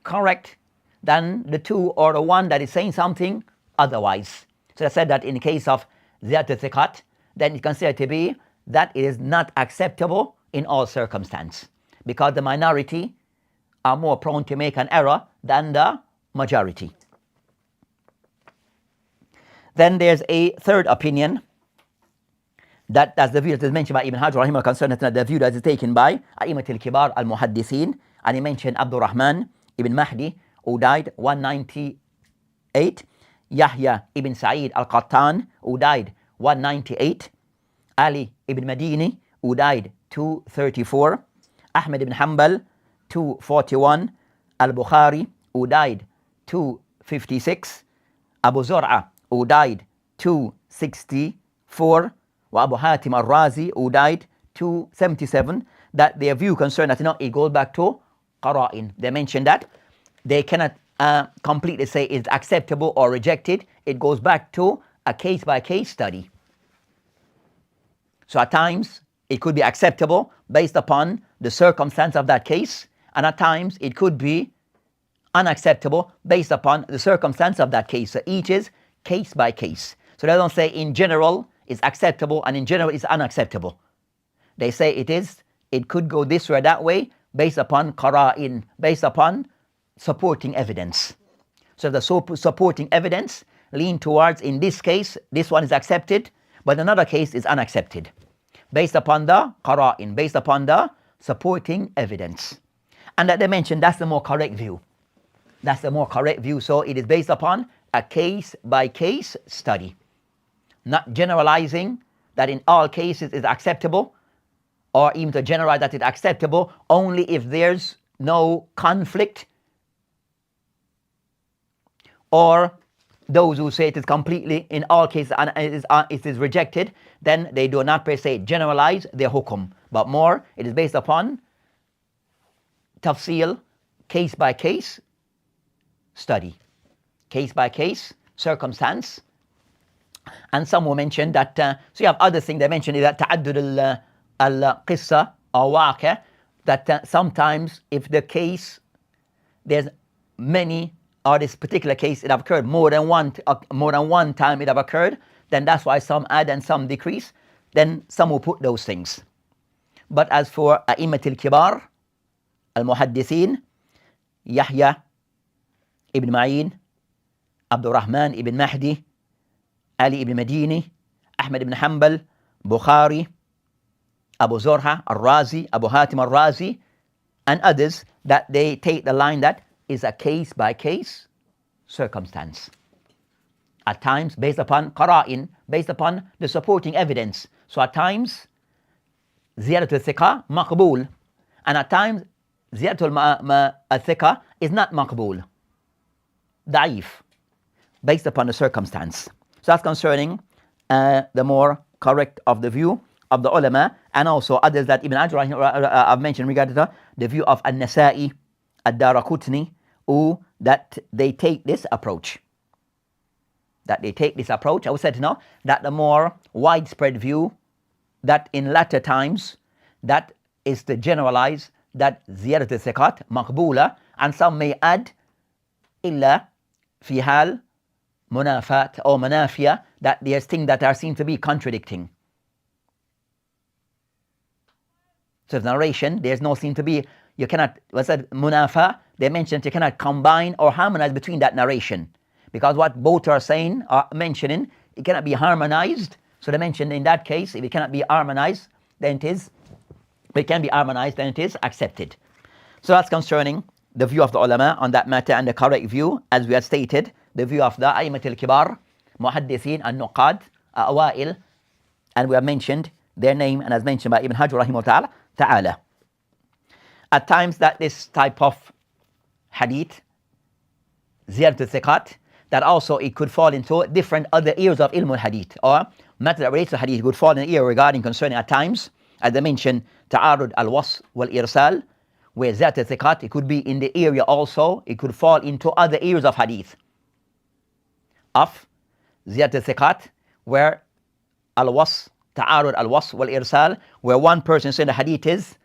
correct than the 2 or the 1 that is saying something otherwise. So I said that in the case of Ziyad al-thiqat, then it's considered to be that it is not acceptable in all circumstances, because the minority are more prone to make an error than the majority. Then there's a third opinion, that as the view that is mentioned by Ibn Hajar rahimahullah concerning the view that is taken by A'immat al-Kibar al-Muhaddithin, and he mentioned Abdul Rahman ibn Mahdi, who died 198, Yahya ibn Sa'id al-Qattan, who died 198, Ali ibn Madini, who died 234, Ahmad ibn Hanbal 241, al-Bukhari, who died 256, Abu Zur'a, who died 264, wa Abu Hatim al-Razi, who died 277, that their view concerned that it goes back to qara'in. They mentioned that they cannot completely say it's acceptable or rejected. It goes back to a case-by-case study. So at times it could be acceptable based upon the circumstance of that case, and at times it could be unacceptable based upon the circumstance of that case. So each is case by case. So they don't say in general it's acceptable and in general it's unacceptable. They say it could go this way or that way based upon qara'in, based upon supporting evidence. So the supporting evidence lean towards, in this case, this one is accepted, but another case is unaccepted, based upon the qara'in, based upon the supporting evidence. And that they mentioned, that's the more correct view. That's the more correct view. So it is based upon a case-by-case study, not generalizing that in all cases is acceptable, or even to generalize that it's acceptable only if there's no conflict, or those who say it is completely in all cases and it is rejected, then they do not per se generalize their hukum, but more it is based upon tafsil, case by case study, case by case circumstance. And some will mention that, so you have other things they mentioned, is that ta'addud al-qissa or waqi', that sometimes if the case, there's many, or this particular case it have occurred more than one time it have occurred, then that's why some add and some decrease. Then some will put those things. But as for A'immat al-Kibar, al-Muhaddithin, Yahya ibn Ma'in, Abdul Rahman ibn Mahdi, Ali ibn Madini, Ahmad ibn Hanbal, Bukhari, Abu Zurha al-Razi, Abu Hatim al-Razi, and others, that they take the line that is a case-by-case circumstance. At times, based upon qara'in, based upon the supporting evidence. So at times, Ziyadat al-Thiqah, maqbool. And at times, Ziyadat al-Thiqah is not maqbool. Da'if. Based upon the circumstance. So that's concerning the more correct of the view of the ulama, and also others that Ibn Hajar I've mentioned regarding the view of An-Nasa'i, Ad-Daraqutni, who that they take this approach. I would say now that the more widespread view, that in latter times, that is to generalize that Ziyadat al-Thiqat maqboola, and some may add illa fi hal munafat or manafiya, that there's things that are seen to be contradicting. So the narration, there's no seem to be, you cannot, what's that, munafa, they mentioned you cannot combine or harmonize between that narration. Because what both are saying, are mentioning, it cannot be harmonized. So they mentioned in that case, if it cannot be harmonized, then it is, if it can be harmonized, then it is accepted. So that's concerning the view of the ulama on that matter, and the correct view, as we had stated, the view of the A'immat al-Kibar, Muhaddithin, and Nuqad, Awa'il, and we have mentioned their name, and as mentioned by Ibn Hajar rahimahullah ta'ala. At times that this type of hadith, Ziyadat al-Thiqat, that also it could fall into different other areas of ilm al-hadith, or matter that relates to hadith could fall in the area regarding concerning at times, as I mentioned, ta'arud al-wasf wal-irsal, where Ziyadat al-Thiqat, it could be in the area also, it could fall into other areas of hadith. Of Ziyadat al-Thiqat, where al-wasf, ta'arud al-wasf wal-irsal, where one person saying the hadith is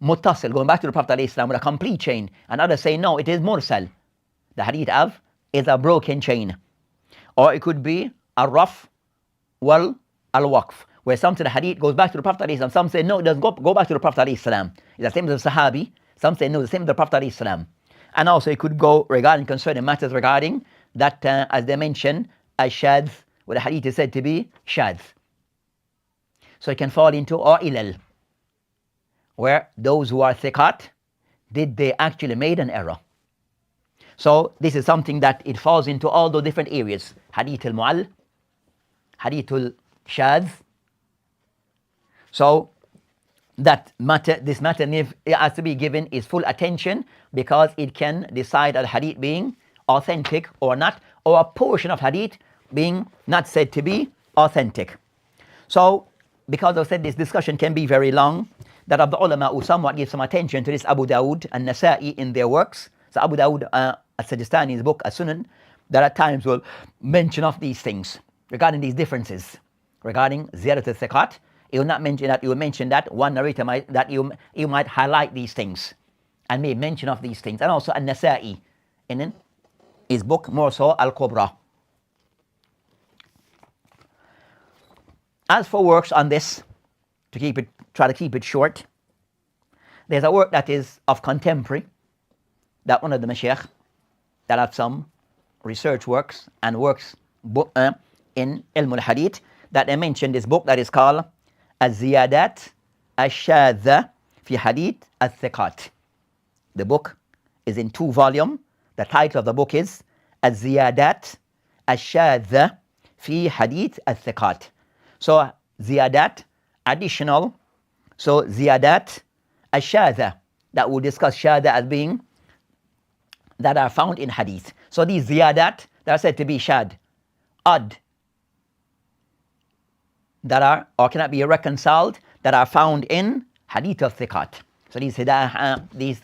muttasil, going back to the Prophet ﷺ with a complete chain, and others say no, it is mursal. The hadith of is a broken chain. Or it could be al-raf wal al-waqf, where some say the hadith goes back to the Prophet ﷺ, some say no, it doesn't go back to the Prophet ﷺ. It's the same as the Sahabi, some say no, the same as the Prophet ﷺ. And also it could go regarding concerning matters regarding that, as they mentioned, al-shadh, where the hadith is said to be shadh. So it can fall into or ilal, where those who are thiqat, did they actually made an error? So this is something that it falls into all those different areas. Hadith al-mu'all, hadith al-shadh. So that matter, this matter it has to be given its full attention, because it can decide al hadith being authentic or not, or a portion of hadith being not said to be authentic. So because I said this discussion can be very long, that of the ulama who somewhat give some attention to this, Abu Dawud and Nasa'i in their works. So Abu Dawud as-Sajistani's book As-Sunan, that at times will mention of these things regarding these differences regarding Ziyadat al-Thiqat. He will not mention that, he will mention that one narrator might, that he might highlight these things and make mention of these things. And also An-Nasa'i in his book more so Al-Kubra. As for works on this, to try to keep it short, there's a work that is of contemporary, that one of the Mashaykh that have some research works and works in Ilm al-Hadith, that they mentioned this book that is called Az-Ziyadat Ash-Shadha fi Hadith At-Thiqat. The book is in 2 volumes. The title of the book is Az-Ziyadat Ash-Shadha fi Hadith At-Thiqat. So Ziyadat, additional. So Ziyadat Ash-Shadha, that will discuss Shadha as being that are found in Hadith. So these Ziyadat that are said to be Shad, odd, that are or cannot be reconciled, that are found in Hadith of Thiqat. So these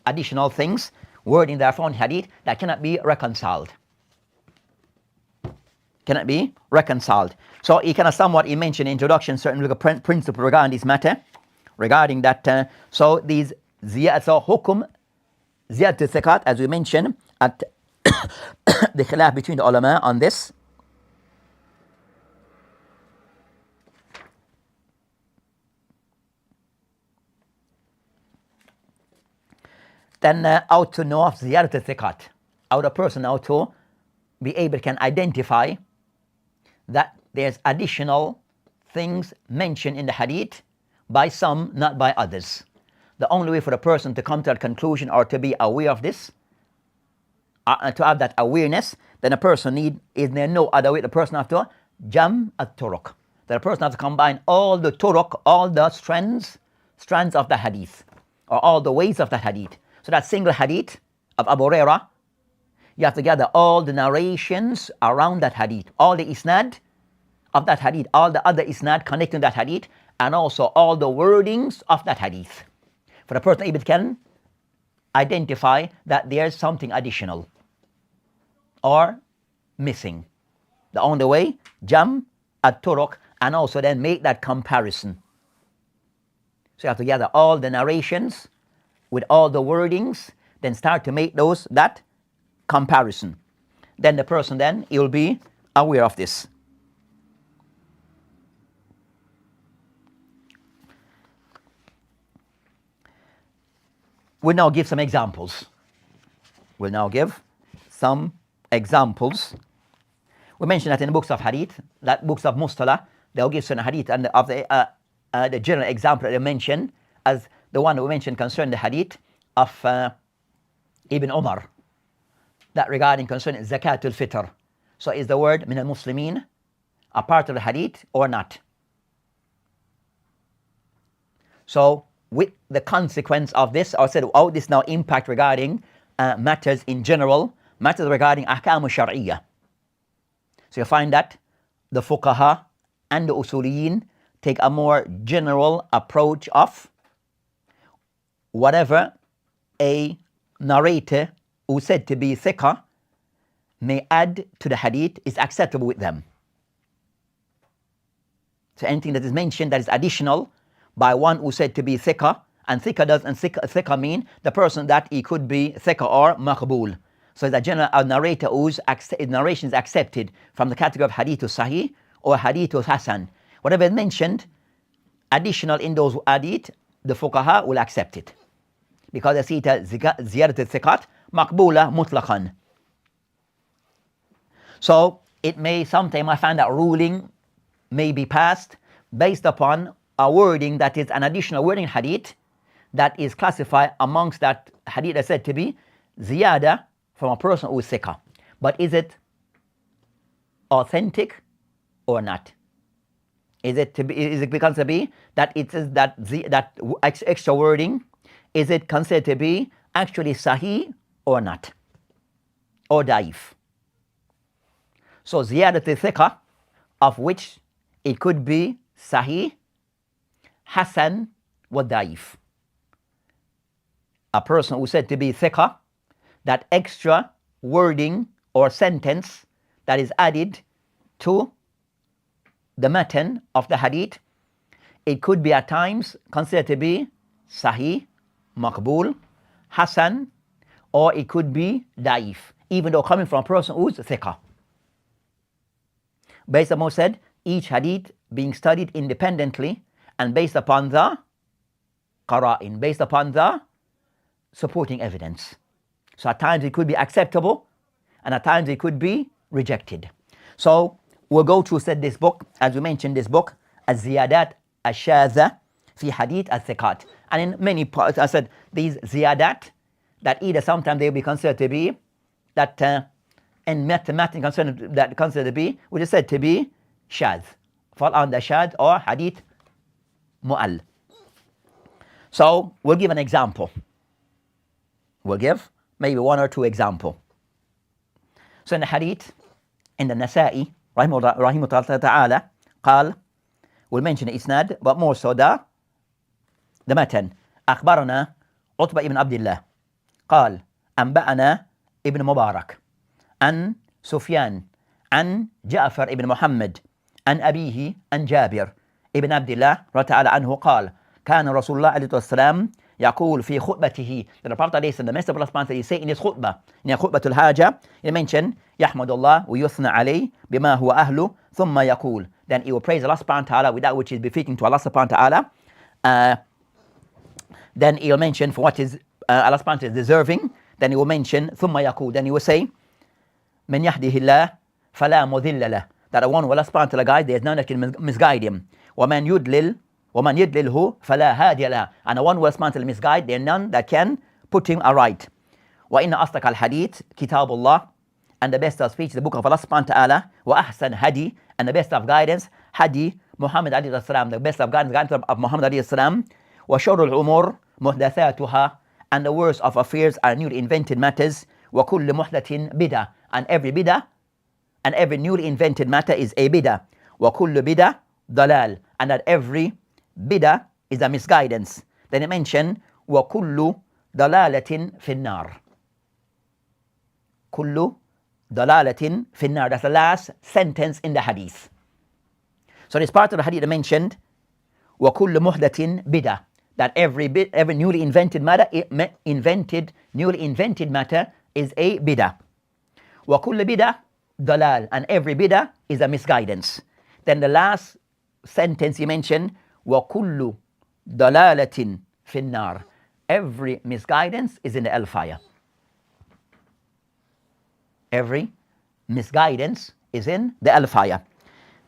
additional things, wording that are found in Hadith that cannot be reconciled. Cannot be reconciled. So he kind of somewhat, he mentioned in introduction certain little principle regarding this matter, regarding that. So these Ziyad, so hukum Ziyad al-Thiqat, as we mentioned, at the khilaf between the ulama on this. then how to know of Ziyad At-Thiqah, how the person how to be able can identify that there's additional things mentioned in the hadith by some, not by others. The only way for the person to come to that conclusion or to be aware of this, to have that awareness, then a person is there no other way. The person have to jam at-turuq. The person has to combine all the turuq, all the strands of the hadith, or all the ways of the hadith. So that single hadith of Abu Hurairah, you have to gather all the narrations around that hadith, all the isnad of that hadith, all the other isnad connecting that hadith, and also all the wordings of that hadith. For the person able can identify that there's something additional or missing. The only way, jam at-turuq, and also then make that comparison. So you have to gather all the narrations with all the wordings, then start to make that comparison. Then the person he will be aware of this. We'll now give some examples. We mentioned that in the books of hadith, that books of mustalah, they'll give certain hadith and of the general example that they mention as the one we mentioned concerning the hadith of Ibn Umar, that regarding concerning Zakatul Fitr. So is the word min al-Muslimin a part of the hadith or not? So with the consequence of this, I said how this now impact regarding matters in general, matters regarding ahkam al-shar'iyyah. So you find that the fuqaha and the usuliyin take a more general approach of whatever a narrator who said to be thiqah may add to the hadith is acceptable with them. So anything that is mentioned that is additional by one who said to be thiqah, and thiqah mean the person that he could be thiqah or maqbool. So it's a narrator whose narration is accepted from the category of hadithul sahih or hadithul hasan. Whatever is mentioned additional in those hadith, the fuqaha will accept it, because they see it as ziyadat al-thiqat maqboola mutlaqan. So it may sometime I find that ruling may be passed based upon a wording that is an additional wording hadith that is classified amongst that hadith that said to be ziyada from a person who is thiqah. But is it authentic or not? Is it considered to be that it is that extra wording? Is it considered to be actually sahih or not, or daif? So ziyadat al-thiqah, of which it could be sahih, hasan, wa daif. A person who said to be thiqah, that extra wording or sentence that is added to the matan of the hadith, it could be at times considered to be sahih, maqbool, hasan, or it could be daif, even though coming from a person who is thiqah. Based on what said, each hadith being studied independently and based upon the qara'in, based upon the supporting evidence. So at times it could be acceptable and at times it could be rejected. So we'll go through this book, as we mentioned, this book, Az-Ziyadat Ash-Shadha fi Hadith At-Thiqat. And in many parts, I said these ziyadat that either sometimes they will be considered to be that and mathematics considered to be, which is said to be shadh, fall under shadh or hadith mu'al. So we'll give an example. We'll give maybe one or two examples. So in the hadith, in the Nasa'i, rahimahullah ta'ala, قال, we'll mention the isnad, but more so the matan. أخبرنا عتبة ibn Abdullah قال أنبأنا ابن مبارك عن سفيان عن جعفر ابن محمد عن أبيه عن جابر ابن عبد الله رضي الله عنه قال كان رسول الله عليه السلام يقول في خطبته, that the Prophet the Messenger of Allah he say in his khutbah, in Nukhbatul Hajar, he mentioned يحمد الله ويثنى عليه بما هو أهله ثم يقول, then he will praise Allah subhanahu wa ta'ala with that which is befitting to Allah subhanahu wa ta'ala. Then he'll mention for what is Allah subhanahu wa ta'ala is deserving, then he will mention ثم يقول, then he will say من يهده الله فلا مضل له, that the one who Allah subhanahu wa ta'ala guides, there is none that can misguide him. ومن يضلله فلا هادي له, and the one who Allah subhanahu wa ta'ala misguide, there is none that can put him aright. وإن أصدق الحديث كتاب الله, and the best of speech, the book of Allah subhanahu wa ta'ala. وأحسن هدي, and the best of guidance, hadi Muhammad alayhi salam, the best of guidance of Muhammad alayhi salam. وشر الأمور محدثاتها, and the worst of affairs are newly invented matters. وكل محدث بدعة, and every bid'ah and every newly invented matter is a bid'ah. وكل بدعة ضلال, and that every bid'ah is a misguidance. Then he mentioned وكل ضلالة في النار. كل ضلالة في النار. That's the last sentence in the hadith. So this part of the hadith mentioned وكل محدث بدعة, that every newly invented matter is a bid'ah. وكل بدعة ضلال, and every bid'ah is a misguidance. Then the last sentence he mentioned وكل ضلالة في النار, every misguidance is in the hellfire. Every misguidance is in the hellfire.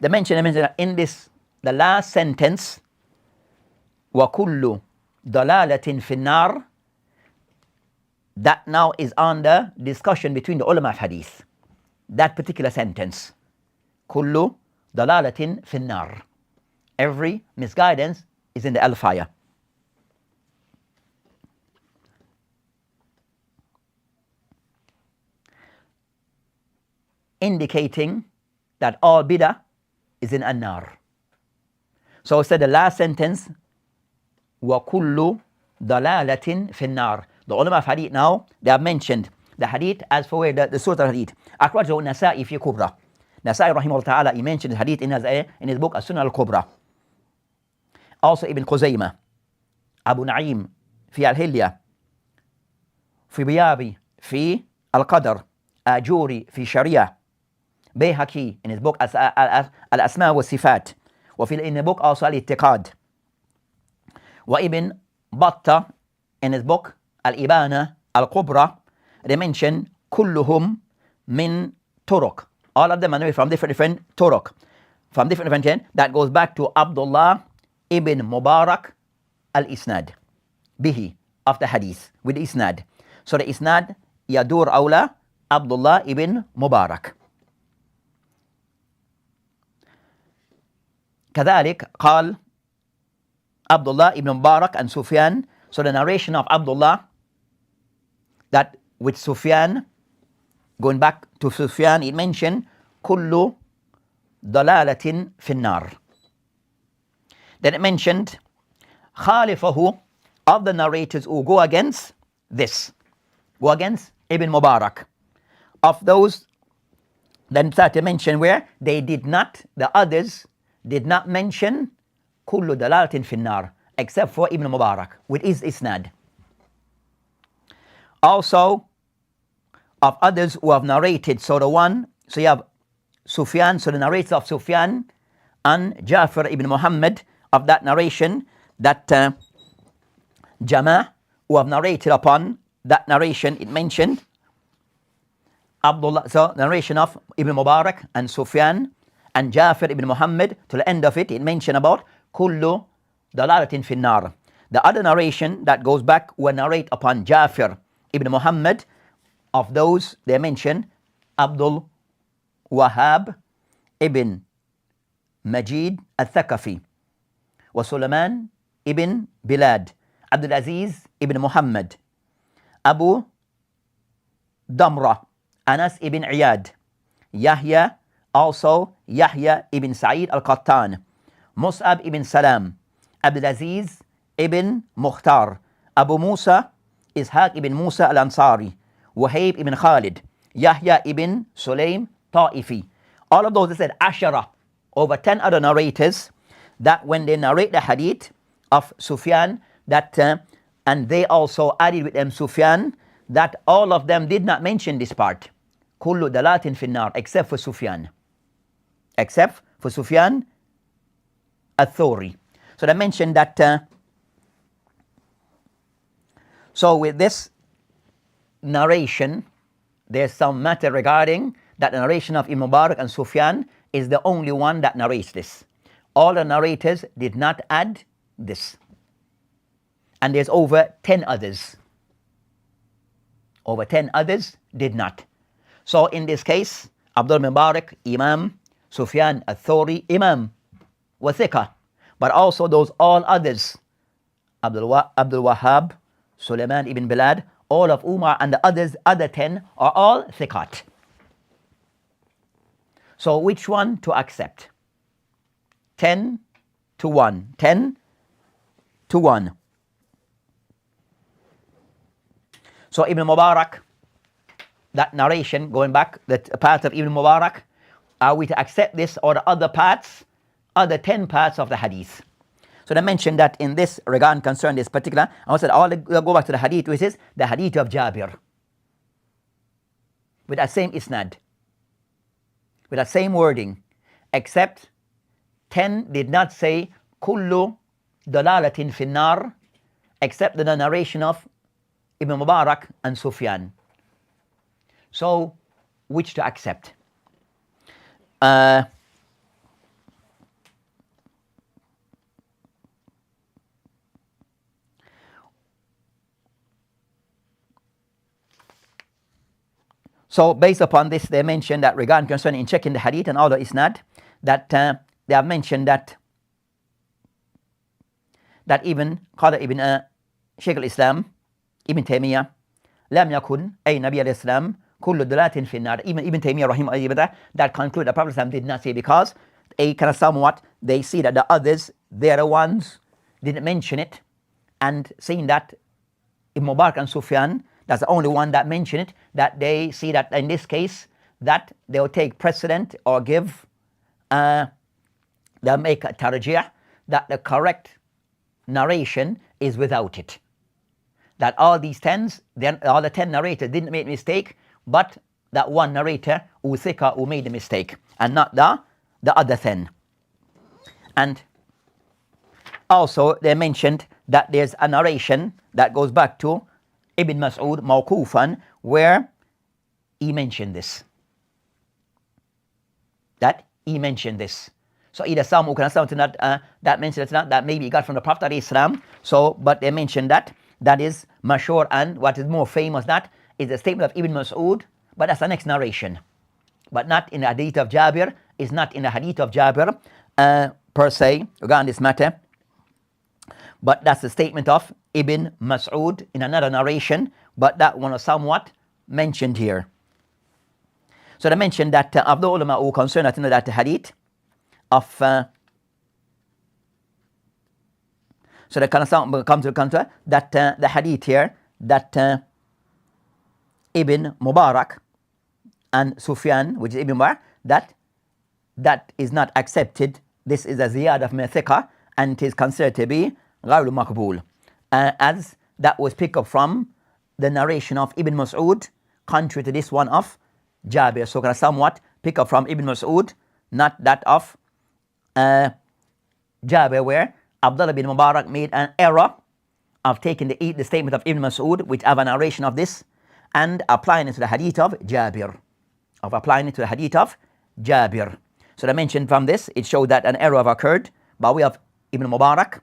The mention in this, the last sentence وكل ضلالة في النار, that now is under discussion between the ulama of hadith. That particular sentence, كل ضلالة في النار, every misguidance is in the hellfire. Indicating that all bid'ah is in an-nar. So said the last sentence وَكُلُّ ضَلَالَةٍ فِي النَّارِ. The ulama of hadith now, they have mentioned the hadith as for where the source of hadith. أخرجه النسائي في كبرى. Nasai rahimahullah ta'ala, he mentioned the hadith in his book As-Sunnah al-Kubra. Also Ibn Khuzaymah, Abu Na'im في الهلية, في بيابي في القدر, آجوري في شريعة, Bayhaqi in his book Al-Asma wa Sifat, in the book also Al-I'tiqad, wa Ibn Battah in his book Al-Ibana Al-Kubra. They mention kulluhum min turuq, all of them are from different turuq, from different that goes back to Abdullah ibn Mubarak al-Isnad bihi, of the hadith with Isnad. So the Isnad yadur awla Abdullah ibn Mubarak. كذلك قال Abdullah ibn Mubarak and Sufyan. So the narration of Abdullah, that with Sufyan, going back to Sufyan, it mentioned كل ضلالة في النار. Then it mentioned خالفه, of the narrators who go against this, go against Ibn Mubarak. Of those, then started to mention where they did not, the others did not mention كل ضلالة في النار, except for Ibn Mubarak with his isnad. Also of others who have narrated, so you have Sufyan, so the narrators of Sufyan and Jafar ibn Muhammad of that narration, that Jama' who have narrated upon that narration, it mentioned Abdullah, so narration of Ibn Mubarak and Sufyan and Jafar ibn Muhammad, to the end of it, it mentioned about kullu dalalatin fi nar. The other narration that goes back will narrate upon Jafar ibn Muhammad. Of those, they mention Abdul Wahhab ibn Majid al-Thaqafi, wa Sulaiman ibn Bilad, Abdul Aziz ibn Muhammad, Abu Damra, Anas ibn Iyad, Yahya, also Yahya ibn Sa'id al-Qattan, Mus'ab ibn Salam, Abdul Aziz ibn Mukhtar, Abu Musa, Ishaq ibn Musa al-Ansari, Wahib ibn Khalid, Yahya ibn Sulaim Ta'ifi. All of those, they said Ashara, over 10 other narrators, that when they narrate the hadith of Sufyan, that and they also added with them Sufyan, that all of them did not mention this part, kullu dalatin finnar, except for Sufyan al-Thawri. So they mentioned that So with this narration, there's some matter regarding that the narration of Ibn Mubarak and Sufyan is the only one that narrates this. All the narrators did not add this. And there's over 10 others. Over 10 others did not. So in this case, Abdul Mubarak, Imam, Sufyan al-Thawri, Imam, wa thiqah. But also those all others, Abdul Wahhab, Sulaiman ibn Bilad, all of Umar and the other 10 are all thiqat. So which one to accept? 10 to 1. 10 to 1. So Ibn Mubarak, that narration going back, that part of Ibn Mubarak, are we to accept this or the other parts, other 10 parts of the hadith? So they mentioned that in this regard concern this particular, I said all go back to the hadith, which is the hadith of Jabir. With that same isnad, with that same wording, except 10 did not say kullu dalalatin finnar, except the narration of Ibn Mubarak and Sufyan. So, which to accept? So, based upon this, they mentioned that regarding concerning in checking the hadith and all the isnad, that they have mentioned that even Qala ibn Shaykh al-Islam, Ibn Taymiyyah, lam yakun ay Nabi al-Islam, kullu dalatin fi nar. Even Ibn Taymiyyah, rahimahullah, that conclude the Prophet did not say, because a kind of somewhat, they see that the others, they're the ones, didn't mention it, and saying that Ibn Mubarak and Sufyan, that's the only one that mentioned it, that they see that in this case, that they will take precedent or give, they'll make a tarjih, that the correct narration is without it. That all these 10s, then all the 10 narrators didn't make a mistake, but that one narrator, Thiqah, who made the mistake, and not the other 10. And also they mentioned that there's a narration that goes back to Ibn Mas'ud, Mawqufan, where he mentioned this. That he mentioned this. So either some who can something that mentioned it's not, that maybe he got from the Prophet Islam. So, but they mentioned that is mashhur, and what is more famous that is the statement of Ibn Mas'ud, but that's the next narration. But not in the hadith of Jabir, is not in the hadith of Jabir per se, regarding this matter. But that's the statement of Ibn Mas'ud in another narration, but that one is somewhat mentioned here. So they mentioned that of the ulama who concerned that the hadith of so they kind of come to the counter that the hadith here that Ibn Mubarak and Sufyan, which is Ibn Mubarak, that is not accepted. This is a Ziyad of At-Thiqah, and it is considered to be غير مقبول, as that was picked up from the narration of Ibn Mas'ud, contrary to this one of Jabir. So can somewhat pick up from Ibn Mas'ud, not that of Jabir, where Abdullah bin Mubarak made an error of taking the statement of Ibn Mas'ud, which have a narration of this, and applying it to the hadith of Jabir. So they mentioned from this, it showed that an error occurred by way of Ibn Mubarak,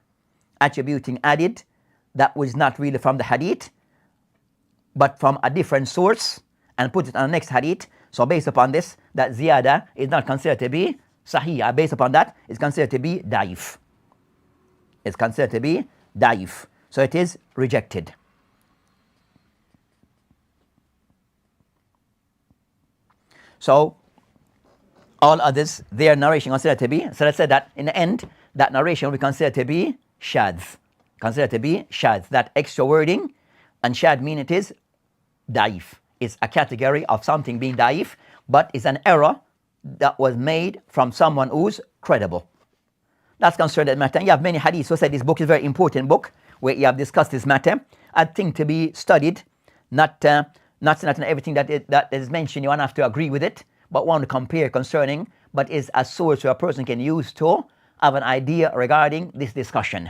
attributing added that was not really from the hadith, but from a different source, and put it on the next hadith. So based upon this, that ziyada is not considered to be sahih. Based upon that, it's considered to be da'if. So it is rejected. So all others, their narration considered to be, so let's say that in the end, that narration will be considered to be shadh. That extra wording, and shadh mean it is da'if. It's a category of something being da'if, but it's an error that was made from someone who's credible. That's concerned that matter. You have many hadiths who said this book is a very important book, where you have discussed this matter. I think to be studied, not in everything that is mentioned, you don't have to agree with it, but want to compare concerning, but is a source where a person can use to have an idea regarding this discussion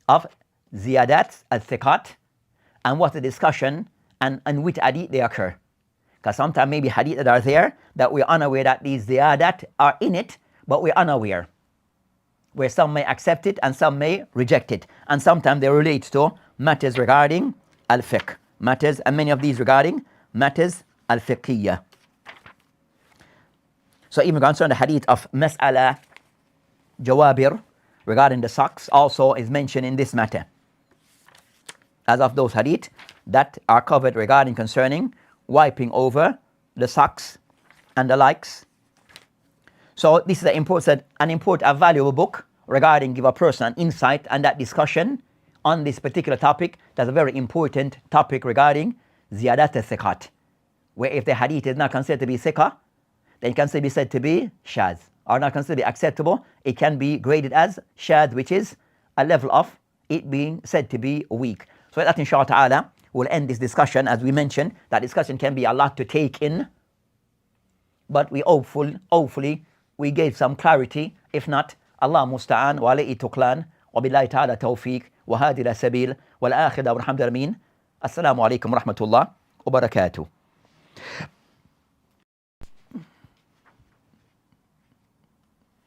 of ziyadat al-thiqat and what the discussion and which hadith they occur. Because sometimes maybe hadith that are there that we're unaware that these ziyadat are in it, but we're unaware. Where some may accept it and some may reject it. And sometimes they relate to matters regarding al-fiqh. Matters, and many of these regarding matters al-fiqhiyya. So even concerning the hadith of Mas'ala Jawabir regarding the socks also is mentioned in this matter. As of those hadith that are covered regarding concerning wiping over the socks and the likes. So this is a valuable book regarding give a person an insight and that discussion on this particular topic. That's a very important topic regarding Ziyadat al-Thiqat, where if the hadith is not considered to be thiqah, then it can still be said to be shadh, or not considered to be acceptable. It can be graded as shadh, which is a level of it being said to be weak. So that inshallah ta'ala will end this discussion. As we mentioned, that discussion can be a lot to take in, but we hopefully we gave some clarity. If not, Allah musta'an wa alayhi tuklan wa billahi ta'ala tawfiq wa hadi la sabil wal akhirah wa alhamdulillah. Assalamu alaikum wa rahmatullah wa barakatuh.